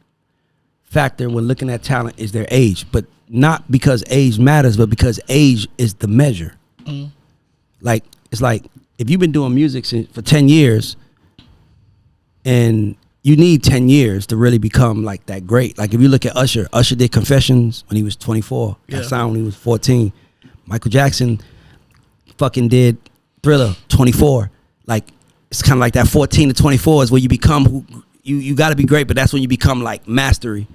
factor when looking at talent is their age, but not because age matters, but because age is the measure. Like, it's like, if you've been doing music for 10 years and you need 10 years to really become like that great. Like, if you look at Usher did Confessions when he was 24, got signed when he was 14. Michael Jackson fucking did Thriller, 24. Like, it's kind of like that 14 to 24 is where you become who you got to be great, but that's when you become like mastery.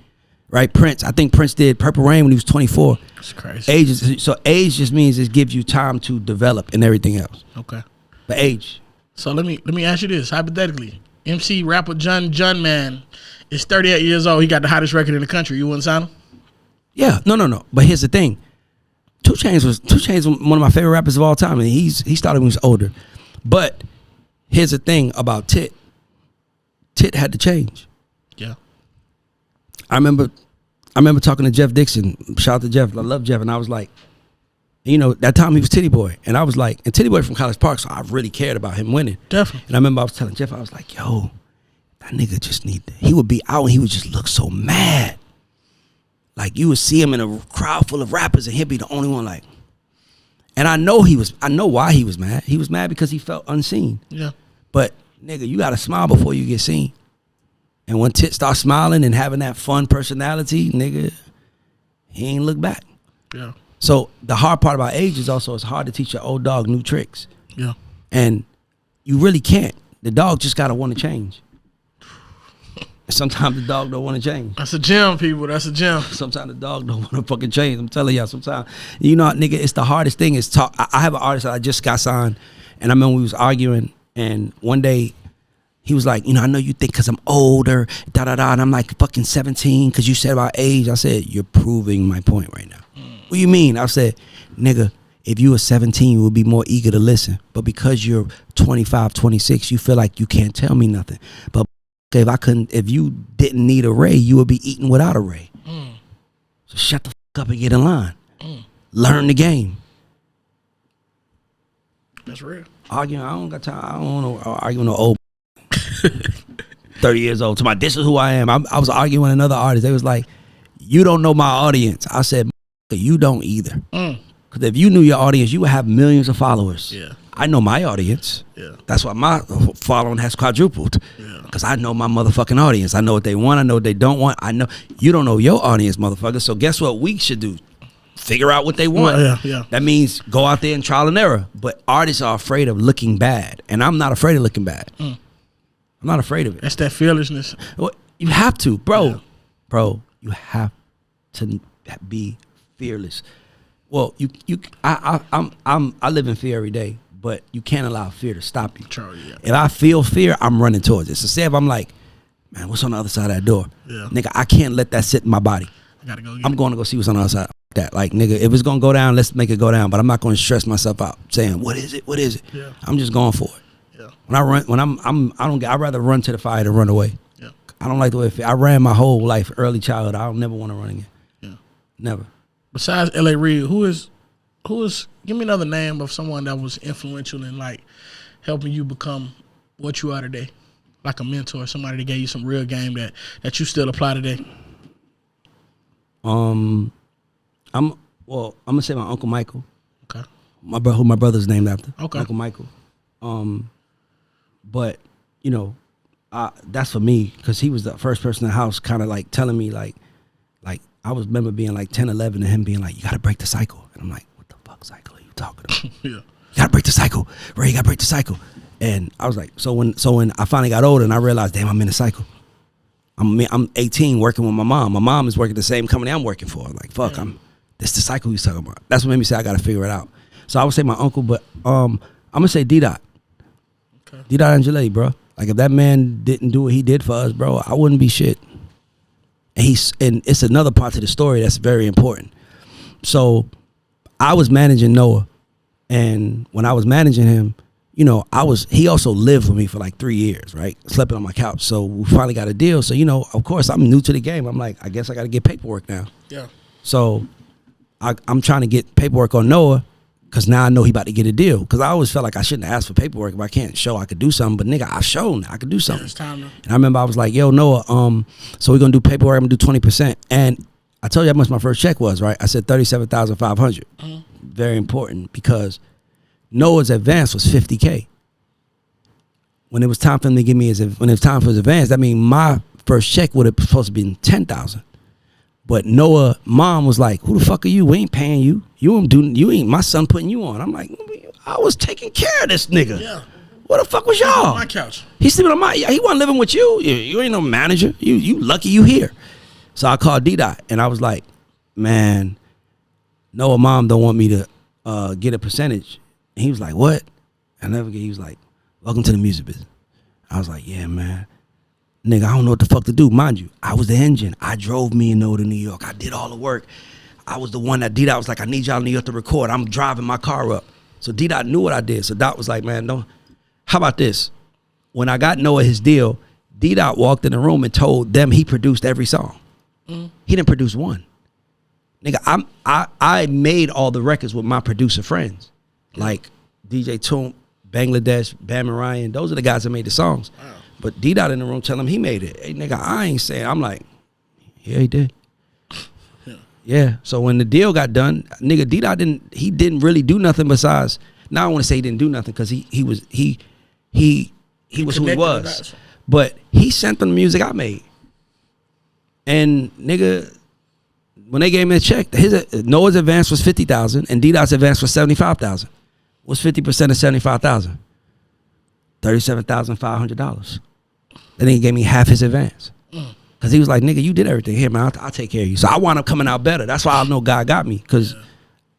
Right, Prince. I think Prince did Purple Rain when he was 24. That's crazy. Age just means it gives you time to develop and everything else. Okay. But age. So let me ask you this hypothetically: MC rapper John Man is 38 years old. He got the hottest record in the country. You wouldn't sign him? Yeah. No. But here's the thing: 2 Chainz was one of my favorite rappers of all time, and he started when he was older. But here's the thing about Tit. Tit had to change. Yeah. I remember I remember talking to Jeff Dixon. Shout out to Jeff. I love Jeff. And I was like, you know, that time he was Titty Boy. And I was like, and Titty Boy from College Park, so I really cared about him winning. Definitely. And I remember I was telling Jeff, I was like, yo, that nigga just need to, he would be out and he would just look so mad. Like you would see him in a crowd full of rappers and he'd be the only one like, and I know why he was mad. He was mad because he felt unseen. Yeah. But nigga, you gotta smile before you get seen. And when Tit starts smiling and having that fun personality, nigga, he ain't look back. Yeah. So the hard part about age is also it's hard to teach your old dog new tricks. Yeah. And you really can't. The dog just gotta want to change. Sometimes the dog don't want to change. That's a gem, people. That's a gem. Sometimes the dog don't want to fucking change. I'm telling y'all, sometimes, you know, nigga, it's the hardest thing is talk. I have an artist that I just got signed, and I remember we was arguing, and one day he was like, you know, I know you think because I'm older, da-da-da, and I'm like fucking 17 because you said about age. I said, you're proving my point right now. What do you mean? I said, nigga, if you were 17, you would be more eager to listen. But because you're 25, 26, you feel like you can't tell me nothing. But if you didn't need a Ray, you would be eating without a Ray. So shut the fuck up and get in line. Learn the game. That's real. Arguing, I don't got time. I don't want to argue with no old 30 years old. To this is who I am. I was arguing with another artist. They was like, you don't know my audience. I said, you don't either. Because if you knew your audience, you would have millions of followers. Yeah. I know my audience. Yeah. That's why my following has quadrupled. Yeah. Because I know my motherfucking audience. I know what they want. I know what they don't want. I know you don't know your audience, motherfucker. So guess what we should do? Figure out what they want. Yeah. That means go out there and trial and error. But artists are afraid of looking bad. And I'm not afraid of looking bad. I'm not afraid of it. That's that fearlessness. Well, you have to, bro. Yeah. Bro, you have to be fearless. Well, I live in fear every day, but you can't allow fear to stop you. Charlie, yeah. If I feel fear, I'm running towards it. So say if I'm like, man, what's on the other side of that door? Yeah. Nigga, I can't let that sit in my body. I gotta go. I'm going to go see what's on the other side. That like, nigga, if it's gonna go down, let's make it go down. But I'm not going to stress myself out saying, what is it? What is it? Yeah. I'm just going for it. Yeah. I'd rather run to the fire than run away. Yeah. I don't like the way I ran my whole life, early childhood. I don't never want to run again. Yeah. Never. Besides L.A. Reid, who is? Give me another name of someone that was influential in like helping you become what you are today, like a mentor, somebody that gave you some real game that you still apply today. I'm gonna say my Uncle Michael. Okay. Who my brother's named after. Okay. Uncle Michael. But you know, that's for me because he was the first person in the house, kind of like telling me like I was remember being like 10, 11, and him being like, you gotta break the cycle, and I'm like, what the fuck cycle are you talking about? Yeah. You gotta break the cycle, Ray. You gotta break the cycle. And I was like, so when I finally got older and I realized, damn, I'm in a cycle. I'm 18 working with my mom. My mom is working the same company I'm working for. Like, fuck, this the cycle he's talking about. That's what made me say I gotta figure it out. So I would say my uncle, but I'm gonna say D-Dot. Okay. D-Dot Angeletti, bro. Like if that man didn't do what he did for us, bro, I wouldn't be shit. And it's another part to the story that's very important. So I was managing Noah, and when I was managing him, you know, he also lived with me for like 3 years, right? Sleeping on my couch. So we finally got a deal. So, you know, of course I'm new to the game. I'm like, I guess I got to get paperwork now. Yeah. So I'm trying to get paperwork on Noah because now I know he about to get a deal. Because I always felt like I shouldn't ask for paperwork if I can't show I could do something. But nigga, I've shown I could do something. Yeah, it's time now. And I remember I was like, yo, Noah, so we're going to do paperwork. I'm going to do 20%. And I told you how much my first check was, right? I said $37,500. Very important because Noah's advance was $50K. When it was time for him to give me when it was time for his advance, that means my first check would have supposed to be $10,000. But Noah mom was like, who the fuck are you? We ain't paying you. You ain't my son putting you on. I'm like, I was taking care of this nigga. Yeah. What the fuck was y'all? On my couch. He's sleeping on he wasn't living with you. You ain't no manager. You lucky you here. So I called D-Dot and I was like, man, Noah mom don't want me to get a percentage. And he was like, what? He was like, welcome to the music business. I was like, yeah, man. Nigga, I don't know what the fuck to do. Mind you, I was the engine. I drove me and Noah to New York. I did all the work. I was the one that D-Dot was like, I need y'all in New York to record. I'm driving my car up. So D-Dot knew what I did. So Dot was like, man, how about this? When I got Noah his deal, D-Dot walked in the room and told them he produced every song. He didn't produce one. Nigga, I made all the records with my producer friends, like DJ Toomp, Bangladesh, Bam and Ryan. Those are the guys that made the songs. Wow. But D-Dot in the room telling him he made it. Hey, nigga, I ain't saying. I'm like, yeah, he did. Yeah. So when the deal got done, nigga, D-Dot didn't really do nothing besides. Now I want to say he didn't do nothing because he was who he was. But he sent them the music I made. And nigga, when they gave me a check, Noah's advance was $50,000 and D-Dot's advance was $75,000. What's 50% of 75,000? $37,500. Then he gave me half his advance. Cause he was like, nigga, you did everything. Here, man, I'll take care of you. So I wound up coming out better. That's why I know God got me. Cause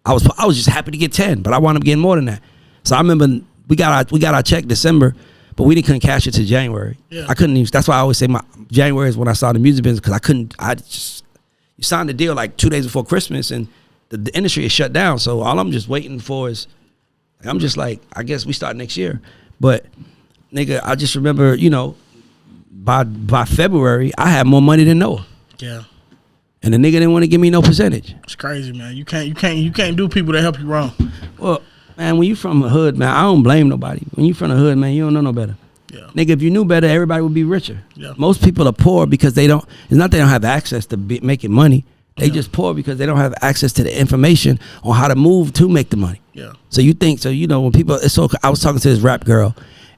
I was just happy to get 10, but I wound up getting more than that. So I remember we got our check December, but we couldn't cash it till January. Yeah. I couldn't even. That's why I always say my January is when I started the music business because you signed the deal like 2 days before Christmas and the industry is shut down. So all I'm just waiting for is, I'm just like, I guess we start next year. But nigga, I just remember, by February, I had more money than Noah. Yeah. And the nigga didn't want to give me no percentage. It's crazy, man. You can't do people that help you wrong. Well, man, when you from the hood, man, I don't blame nobody. When you from the hood, man, you don't know no better. Yeah. Nigga, if you knew better, everybody would be richer. Yeah. Most people are poor because it's not they don't have access to making money. They just poor because they don't have access to the information on how to move to make the money. Yeah. So when people, I was talking to this rap girl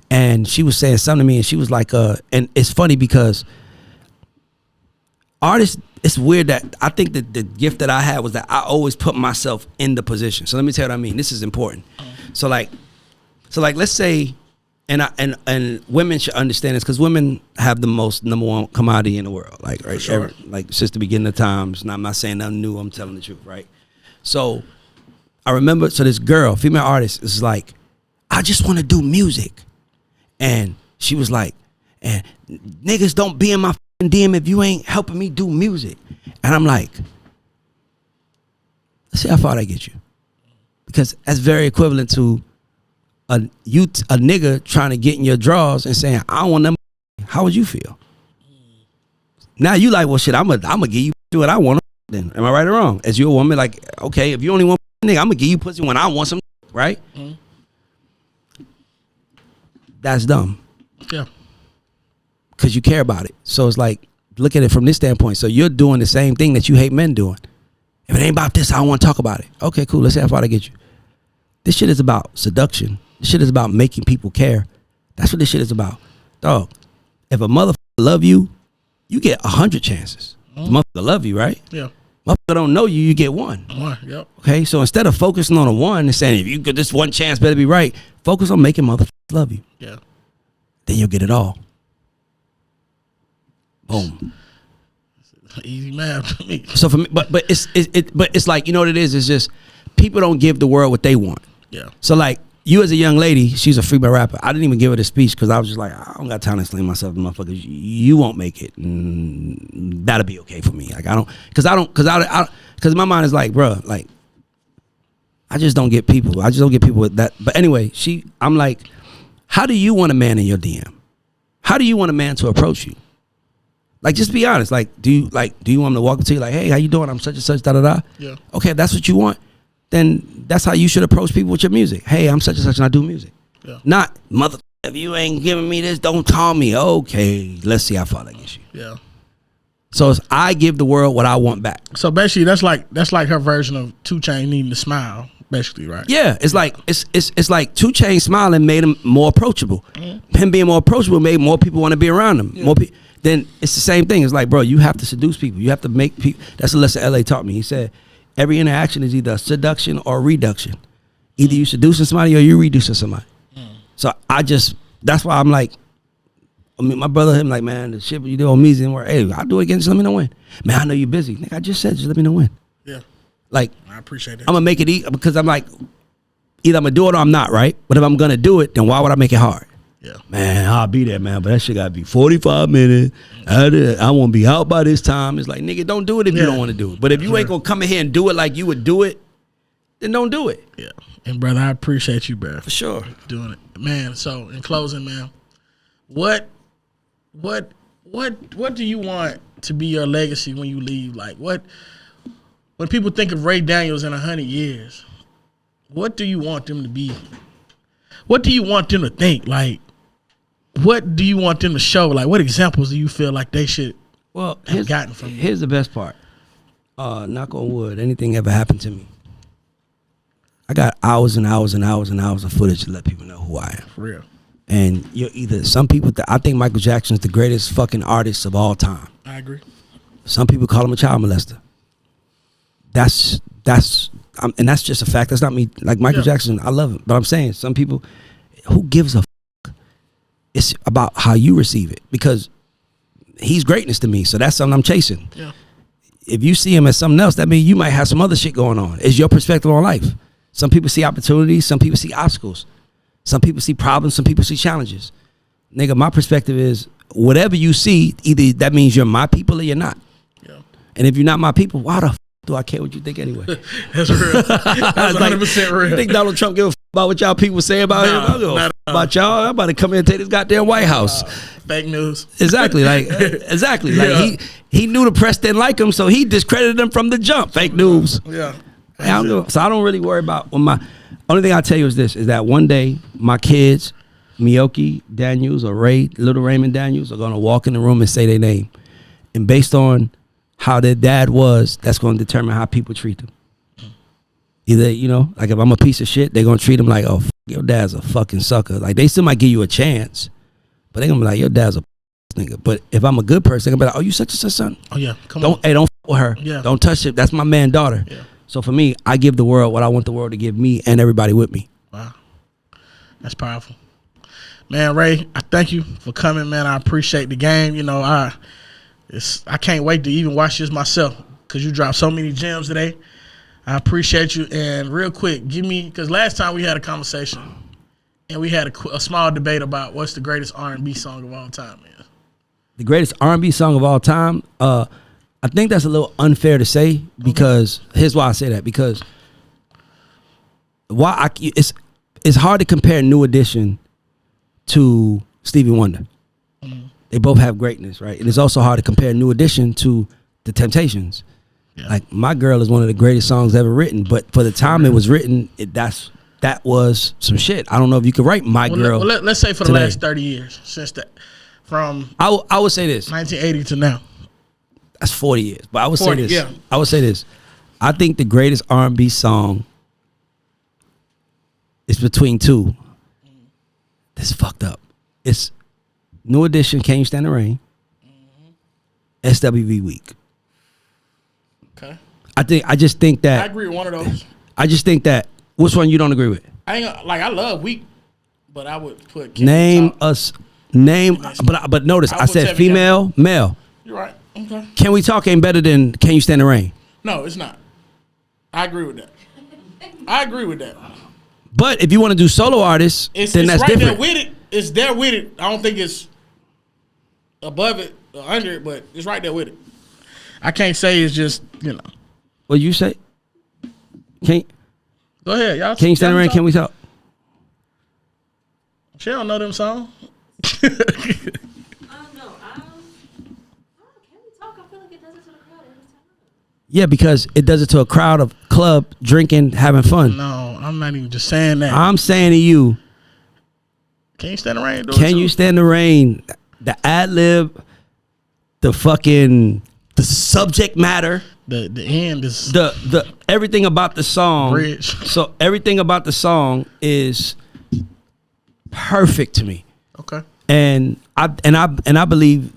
and she was saying something to me and she was like, and it's funny because artists, it's weird that I think that the gift that I had was that I always put myself in the position. So let me tell you what I mean. This is important. So like let's say, and women should understand this because women have the most number one commodity in the world. Like, right? Sure. Like since the beginning of times, and I'm not saying nothing new, I'm telling the truth, right? So I remember, this girl, female artist, is like, I just want to do music. And she was like, and niggas don't be in my DM if you ain't helping me do music. And I'm like, let's see how far that gets you. Because that's very equivalent to a nigga trying to get in your drawers and saying, I don't want them. How would you feel? Now you like, well, shit, I'm gonna give you what I want. Then am I right or wrong? As you a woman, like, okay, if you only want nigga, I'm gonna give you pussy when I want some, right? Mm-hmm. That's dumb. Yeah. Because you care about it. So it's like, look at it from this standpoint. So you're doing the same thing that you hate men doing. If it ain't about this, I don't want to talk about it. Okay, cool. Let's see how far I get you. This shit is about seduction. This shit is about making people care. That's what this shit is about. Dog, if a motherfucker love you, you get 100 chances. The motherfucker love you, right? Yeah. Motherfucker don't know you, you get one. Yep. Okay, so instead of focusing on a one and saying, if you get this one chance, better be right, focus on making motherfuckers love you. Yeah. Then you'll get it all. Boom. Easy math to me. So for me, but it's like, you know what it is? It's just people don't give the world what they want. Yeah. So like you as a young lady, she's a female rapper. I didn't even give her the speech because I was just like, I don't got time to explain myself to motherfuckers. You won't make it. That'll be okay for me. Like because my mind is like, bro, like I just don't get people. I just don't get people with that. But anyway, I'm like, how do you want a man in your DM? How do you want a man to approach you? Like, just be honest. Like, do you want him to walk up to you like, hey, how you doing? I'm such and such, da da da. Yeah. Okay, if that's what you want, then that's how you should approach people with your music. Hey, I'm such and such, and I do music. Yeah. Not mother. If you ain't giving me this, don't call me. Okay, let's see how far that gets you. Yeah. So it's I give the world what I want back. So basically, that's like her version of 2 Chainz needing to smile. Basically, right? Yeah, it's like it's like 2 Chainz smiling made him more approachable. Mm-hmm. Him being more approachable made more people want to be around him. Yeah. Then it's the same thing. It's like, bro, you have to seduce people. You have to make people. That's a lesson LA taught me. He said, every interaction is either seduction or reduction. Either you seducing somebody or you reducing somebody. Mm. So that's why I'm like, my brother, him like, man, the shit you do on me didn't work. Hey, I'll do it again. Just let me know when. Man, I know you're busy. Nigga, I just said, just let me know when. Yeah. Like, I appreciate that. I'm gonna make it easy because I'm like, either I'm gonna do it or I'm not, right? But if I'm gonna do it, then why would I make it hard? Yeah. Man, I'll be there, man. But that shit gotta be 45 minutes. I won't be out by this time. It's like, nigga, don't do it if you don't want to do it. But if you ain't gonna come in here and do it like you would do it, then don't do it. Yeah. And brother, I appreciate you, bro. For sure. Doing it. Man, so in closing, man, what do you want to be your legacy when you leave? Like, what? When people think of Ray Daniels in 100 years, what do you want them to be? What do you want them to think? Like, what do you want them to show? Like, what examples do you feel like they should have gotten from you? Here's the best part. Knock on wood, anything ever happened to me, I got hours and hours and hours and hours of footage to let people know who I am. For real. And you're either, some people, I think Michael Jackson's the greatest fucking artist of all time. I agree. Some people call him a child molester. And that's just a fact. That's not me. Like Michael Jackson, I love him. But I'm saying, some people, who gives a fuck? It's about how you receive it. Because he's greatness to me. So that's something I'm chasing. Yeah. If you see him as something else, that means you might have some other shit going on. It's your perspective on life. Some people see opportunities. Some people see obstacles. Some people see problems. Some people see challenges. Nigga, my perspective is, whatever you see, either that means you're my people or you're not. Yeah. And if you're not my people, why the fuck do I care what you think anyway? That's real. That's 100% real. You think Donald Trump give a fuck about what y'all people say about him? I don't give a fuck about y'all. I'm about to come in and take this goddamn White House. Fake news. Exactly. Exactly. Like he knew the press didn't like him, so he discredited him from the jump. Fake news. Yeah. So I don't really worry about only thing I tell you is this, is that one day my kids, Miyoki Daniels or Little Raymond Daniels, are gonna walk in the room and say their name. And based on how their dad was, that's gonna determine how people treat them. Either, like if I'm a piece of shit, they're gonna treat them like, oh, your dad's a fucking sucker. Like, they still might give you a chance, but they're gonna be like, your dad's a nigga. But if I'm a good person, they're gonna be like, oh, you such and such son? Oh yeah, come on. Don't with her. Yeah. Don't touch it. That's my man, daughter. Yeah. So for me, I give the world what I want the world to give me and everybody with me. Wow. That's powerful. Man, Ray, I thank you for coming, man. I appreciate the game. I can't wait to even watch this myself because you dropped so many gems today. I appreciate you. And real quick, because last time we had a conversation and we had a small debate about what's the greatest R&B song of all time, man. The greatest R&B song of all time? I think that's a little unfair to say because here's why I say that. Because it's hard to compare New Edition to Stevie Wonder. Mm-hmm. They both have greatness, right? And it's also hard to compare New Edition to The Temptations. Yeah. Like, My Girl is one of the greatest songs ever written, but for the time it was written, that was some shit. I don't know if you could write My Girl. Let's say for the last 30 years since that, from I would say this, 1980 to now. That's 40 years. But I would say this. Yeah. I would say this. I think the greatest R&B song is between two. That's fucked up. It's New Edition, Can You Stand the Rain? SWV Week. Okay. I just think that I agree with one of those. I just think that, which one you don't agree with? I love Week, but I would put but notice I said female, male. You're right. Okay. Can We Talk ain't better than Can You Stand the Rain? No, it's not. I agree with that. I agree with that. But if you want to do solo artists, then that's right different. There with it. It's there with it. I don't think it's above it or under it, but it's right there with it. I can't say it's just, What you say? Go ahead, y'all. Can You Stand the Rain? Can We Talk? She don't know them songs. Yeah, because it does it to a crowd of club drinking, having fun. No, I'm not even just saying that. I'm saying to you, Can You Stand the Rain? Can You Stand the Rain? The ad lib, the subject matter, the end is the everything about the song. Bridge. So everything about the song is perfect to me. Okay. And I believe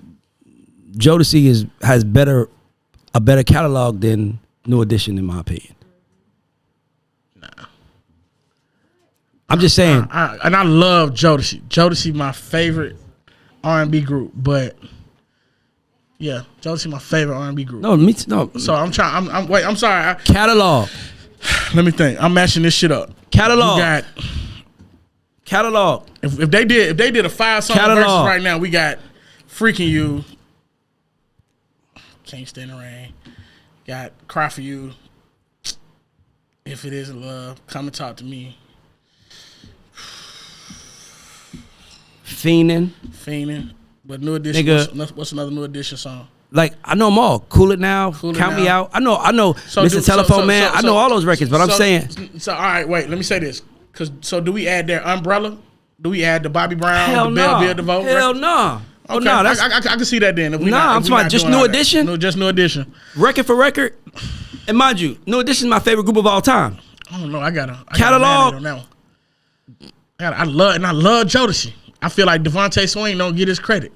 Jodeci has a better catalog than New Edition, in my opinion. Nah. I'm just saying. I love Jodeci. Jodeci my favorite R&B group, but yeah, Jodeci my favorite R&B group. No, me too. No. So I'm trying. I'm sorry. Catalog. Let me think. I'm matching this shit up. Catalog. You got catalog. If they did a 5-song versus right now, we got Freaking You. Can't Stand the Rain. Got Cry For You. If It Isn't Love. Come and Talk to Me. Fiendin'. But New Edition. What's another New Edition song? Like I know them all. Cool It Now, Cool It Count Me Now. Out. I know Mr. Telephone Man. I know all those records, but I'm saying. So all right, wait. Let me say this. So do we add their Umbrella? Do we add the Bobby Brown, Hell the no. Bell Bill DeVoe? Hell no. Oh Okay, no, that's I can see that then. If we Nah, not, I'm if we talking not just doing New all that. Edition? No, just New Edition. record for record. And mind you, New Edition is my favorite group of all time. I don't know. I got Catalog. on that one. I love Jodeci. I feel like Devontae Swing don't get his credit.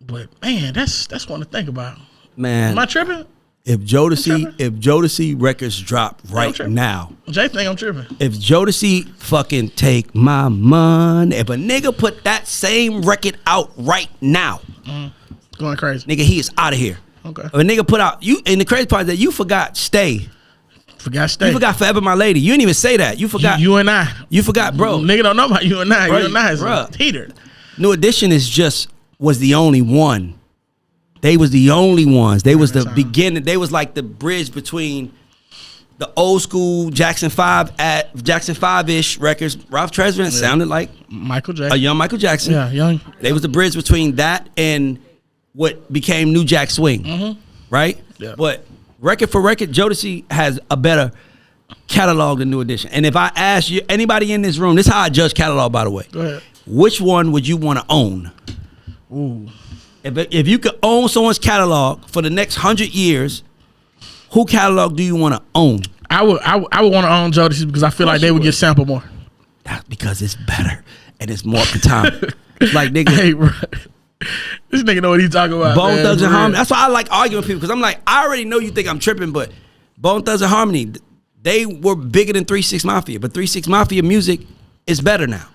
But man, that's one to think about. Man, Am I tripping? if Jodeci records drop right tripping. now, Jay think I'm tripping. if Jodeci fucking take my money, if a nigga put that same record out right now, Going crazy. nigga, he is out of here. Okay. If a nigga put out you, and the crazy part is that you forgot Stay. Forgot Stay. You forgot Forever My Lady. You didn't even say that. You forgot. You and I. You forgot, bro. Nigga don't know about you and I. Bro, You and I is bro. a heater. New Edition was the only one. They was the only ones. They was the time. beginning. They was like the bridge between the old school Jackson 5-ish records. Ralph Tresvant sounded like Michael a Jackson. young Michael Jackson. Yeah, young. They was the bridge between that and what became New Jack Swing. Right? Yeah. But record for record, Jodeci has a better catalog than New Edition. And if I ask you, anybody in this room, this is how I judge catalog, by the way. Go ahead. Which one would you want to own? Ooh. If you could own someone's catalog for the next 100 years, who catalog do you want to own? I would want to own Jodeci because I feel like they would get sampled more. That's because it's better and it's more up to time. Like nigga, Hey, bro. This nigga know what he talking about. Bone man, Thugs and for real. Harmony. That's why I like arguing with people because I'm like, I already know you think I'm tripping, but Bone Thugs and Harmony, they were bigger than 3 6 Mafia, but 3 6 Mafia music is better now.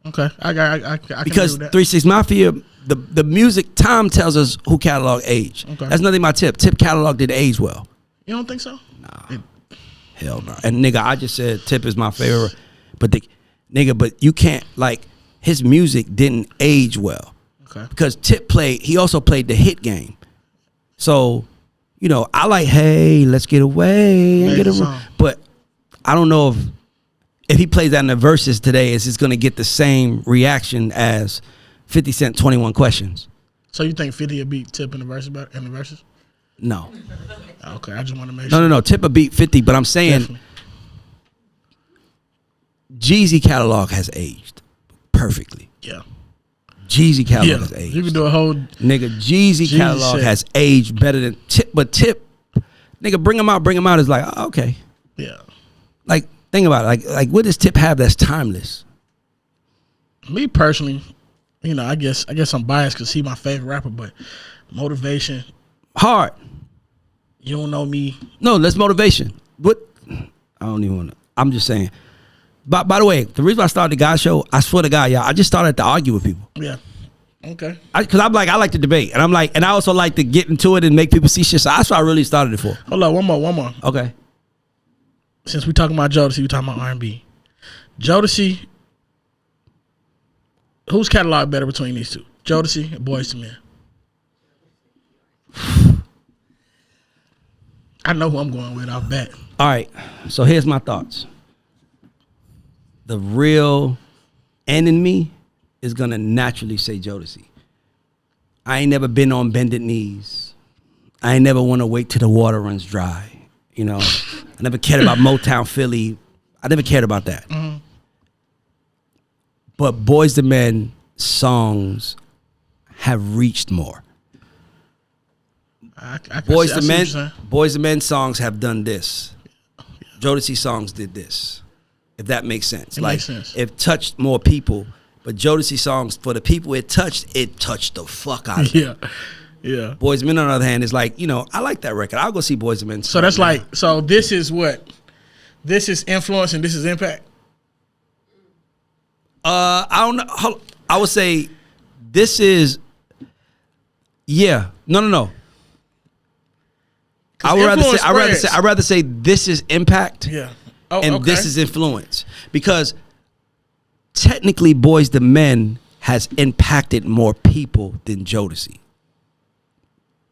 Okay, I can Because do that. 3 6 Mafia, the music time tells us who catalog age. Okay. That's nothing my Tip. Tip catalog didn't age well. You don't think so? Hell no. And nigga, I just said Tip is my favorite, but but you can't, like, his music didn't age well. Okay. Because he also played the hit game. So, you know, I like, hey, let's get away and Amazing get song. but I don't know if he plays that in the verses today, is it's gonna get the same reaction as 50 Cent 21 Questions. So you think 50 will beat Tip in the verses? No. Okay, I just want to make sure. No. Tip a beat 50, but I'm saying Definitely. Jeezy catalog has aged perfectly. Yeah. Jeezy catalog Yeah. has aged. You can do a whole. Nigga, Jeezy catalog shit. has aged better than Tip, but Tip, nigga, bring him out is like, oh, okay. Yeah. Like, think about it. Like what does Tip have that's timeless? Me personally, you know, I guess I'm biased because he's my favorite rapper, but Motivation. Hard. You don't know me. No, that's Motivation. What? I don't even want to. I'm just saying. By the way, the reason I started the guy show, I swear to God, y'all, I just started to argue with people. Yeah. Okay. Because I like to debate. And I'm like, and I also like to get into it and make people see shit. So that's what I really started it for. Hold on, one more. Okay. Since we talking about Jodeci, we talking about R&B. Jodeci, whose catalog better between these two? Jodeci and Boyz II Men. I know who I'm going with. I'll bet. All right. So here's my thoughts. The real end in me is going to naturally say Jodeci. I ain't never been on bended knees. I ain't never want to wait till the water runs dry. You know, I never cared about Motown Philly. I never cared about that. Mm-hmm. But Boyz II Men songs have reached more. I see Boyz what II you're Men, saying. Boyz II Men songs have done this. Jodeci songs did this. If that makes sense. It makes sense. It touched more people, but Jodeci songs, for the people it touched the fuck out of it. Yeah. Boyz II Men, on the other hand, is like, you know, I like that record. I'll go see Boyz II Men. So that's like, so this is what? This is influence and this is impact? I don't know. I would say this is, yeah. No. I'd rather say this is impact. Yeah. Oh, And okay. this is influence, because technically Boyz II Men has impacted more people than Jodeci.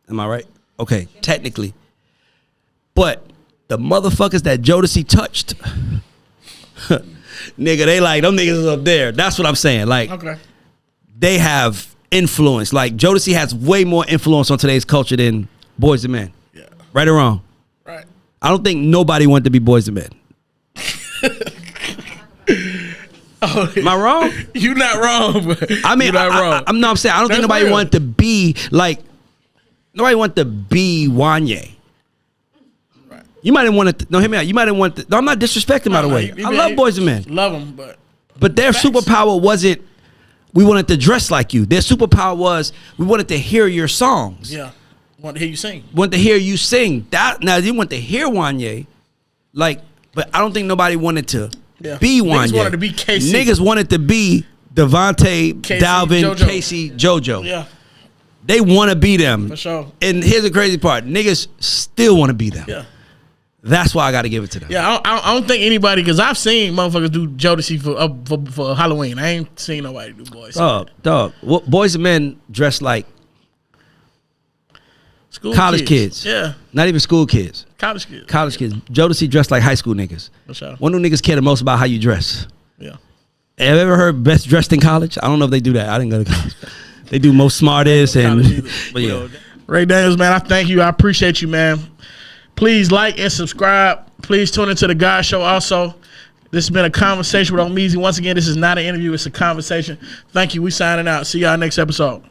Am I right? Okay, technically. But the motherfuckers that Jodeci touched, nigga, they like, them niggas is up there. That's what I'm saying. Like, Okay. they have influence. Like Jodeci has way more influence on today's culture than Boys and Men. Yeah. Right or wrong? Right. I don't think nobody wanted to be Boys and Men. Oh, Am I wrong? You're not wrong, but I mean, you're not wrong. I'm not saying I don't think That's nobody real. wanted to be like nobody wanted to be Wanye. Right. You might have wanted to, no, hear me out. You might have wanted to, no, I'm not disrespecting by the way. I love Boys and Men. Love them, but But their Facts. superpower wasn't we wanted to dress like you. Their superpower was we wanted to hear your songs. yeah, want to hear you sing. Want to hear you sing. That now you want to hear Wanye, like, but I don't think nobody wanted to Yeah. be Niggas Wanye. wanted to be KC. Niggas wanted to be Devontae, KC, Dalvin, JoJo. Casey, JoJo. Yeah, They want to be them. for sure. And here's the crazy part: niggas still want to be them. Yeah. That's why I got to give it to them. Yeah, I don't think anybody, because I've seen motherfuckers do Jodeci for Halloween. I ain't seen nobody do Boys. Dog. Boys and Men dress like School college kids. Yeah, not even school kids. college kids. College kids. Jodeci dressed like high school niggas. For sure. One of them niggas care the most about how you dress. Yeah. Have you ever heard best dressed in college? I don't know if they do that. I didn't go to college. They do most smartest and College either. but yeah. Ray Daniels, man, I thank you. I appreciate you, man. Please like and subscribe. Please tune into the God Show also. This has been a conversation with Omeezy. Once again, this is not an interview. It's a conversation. Thank you. We signing out. See y'all next episode.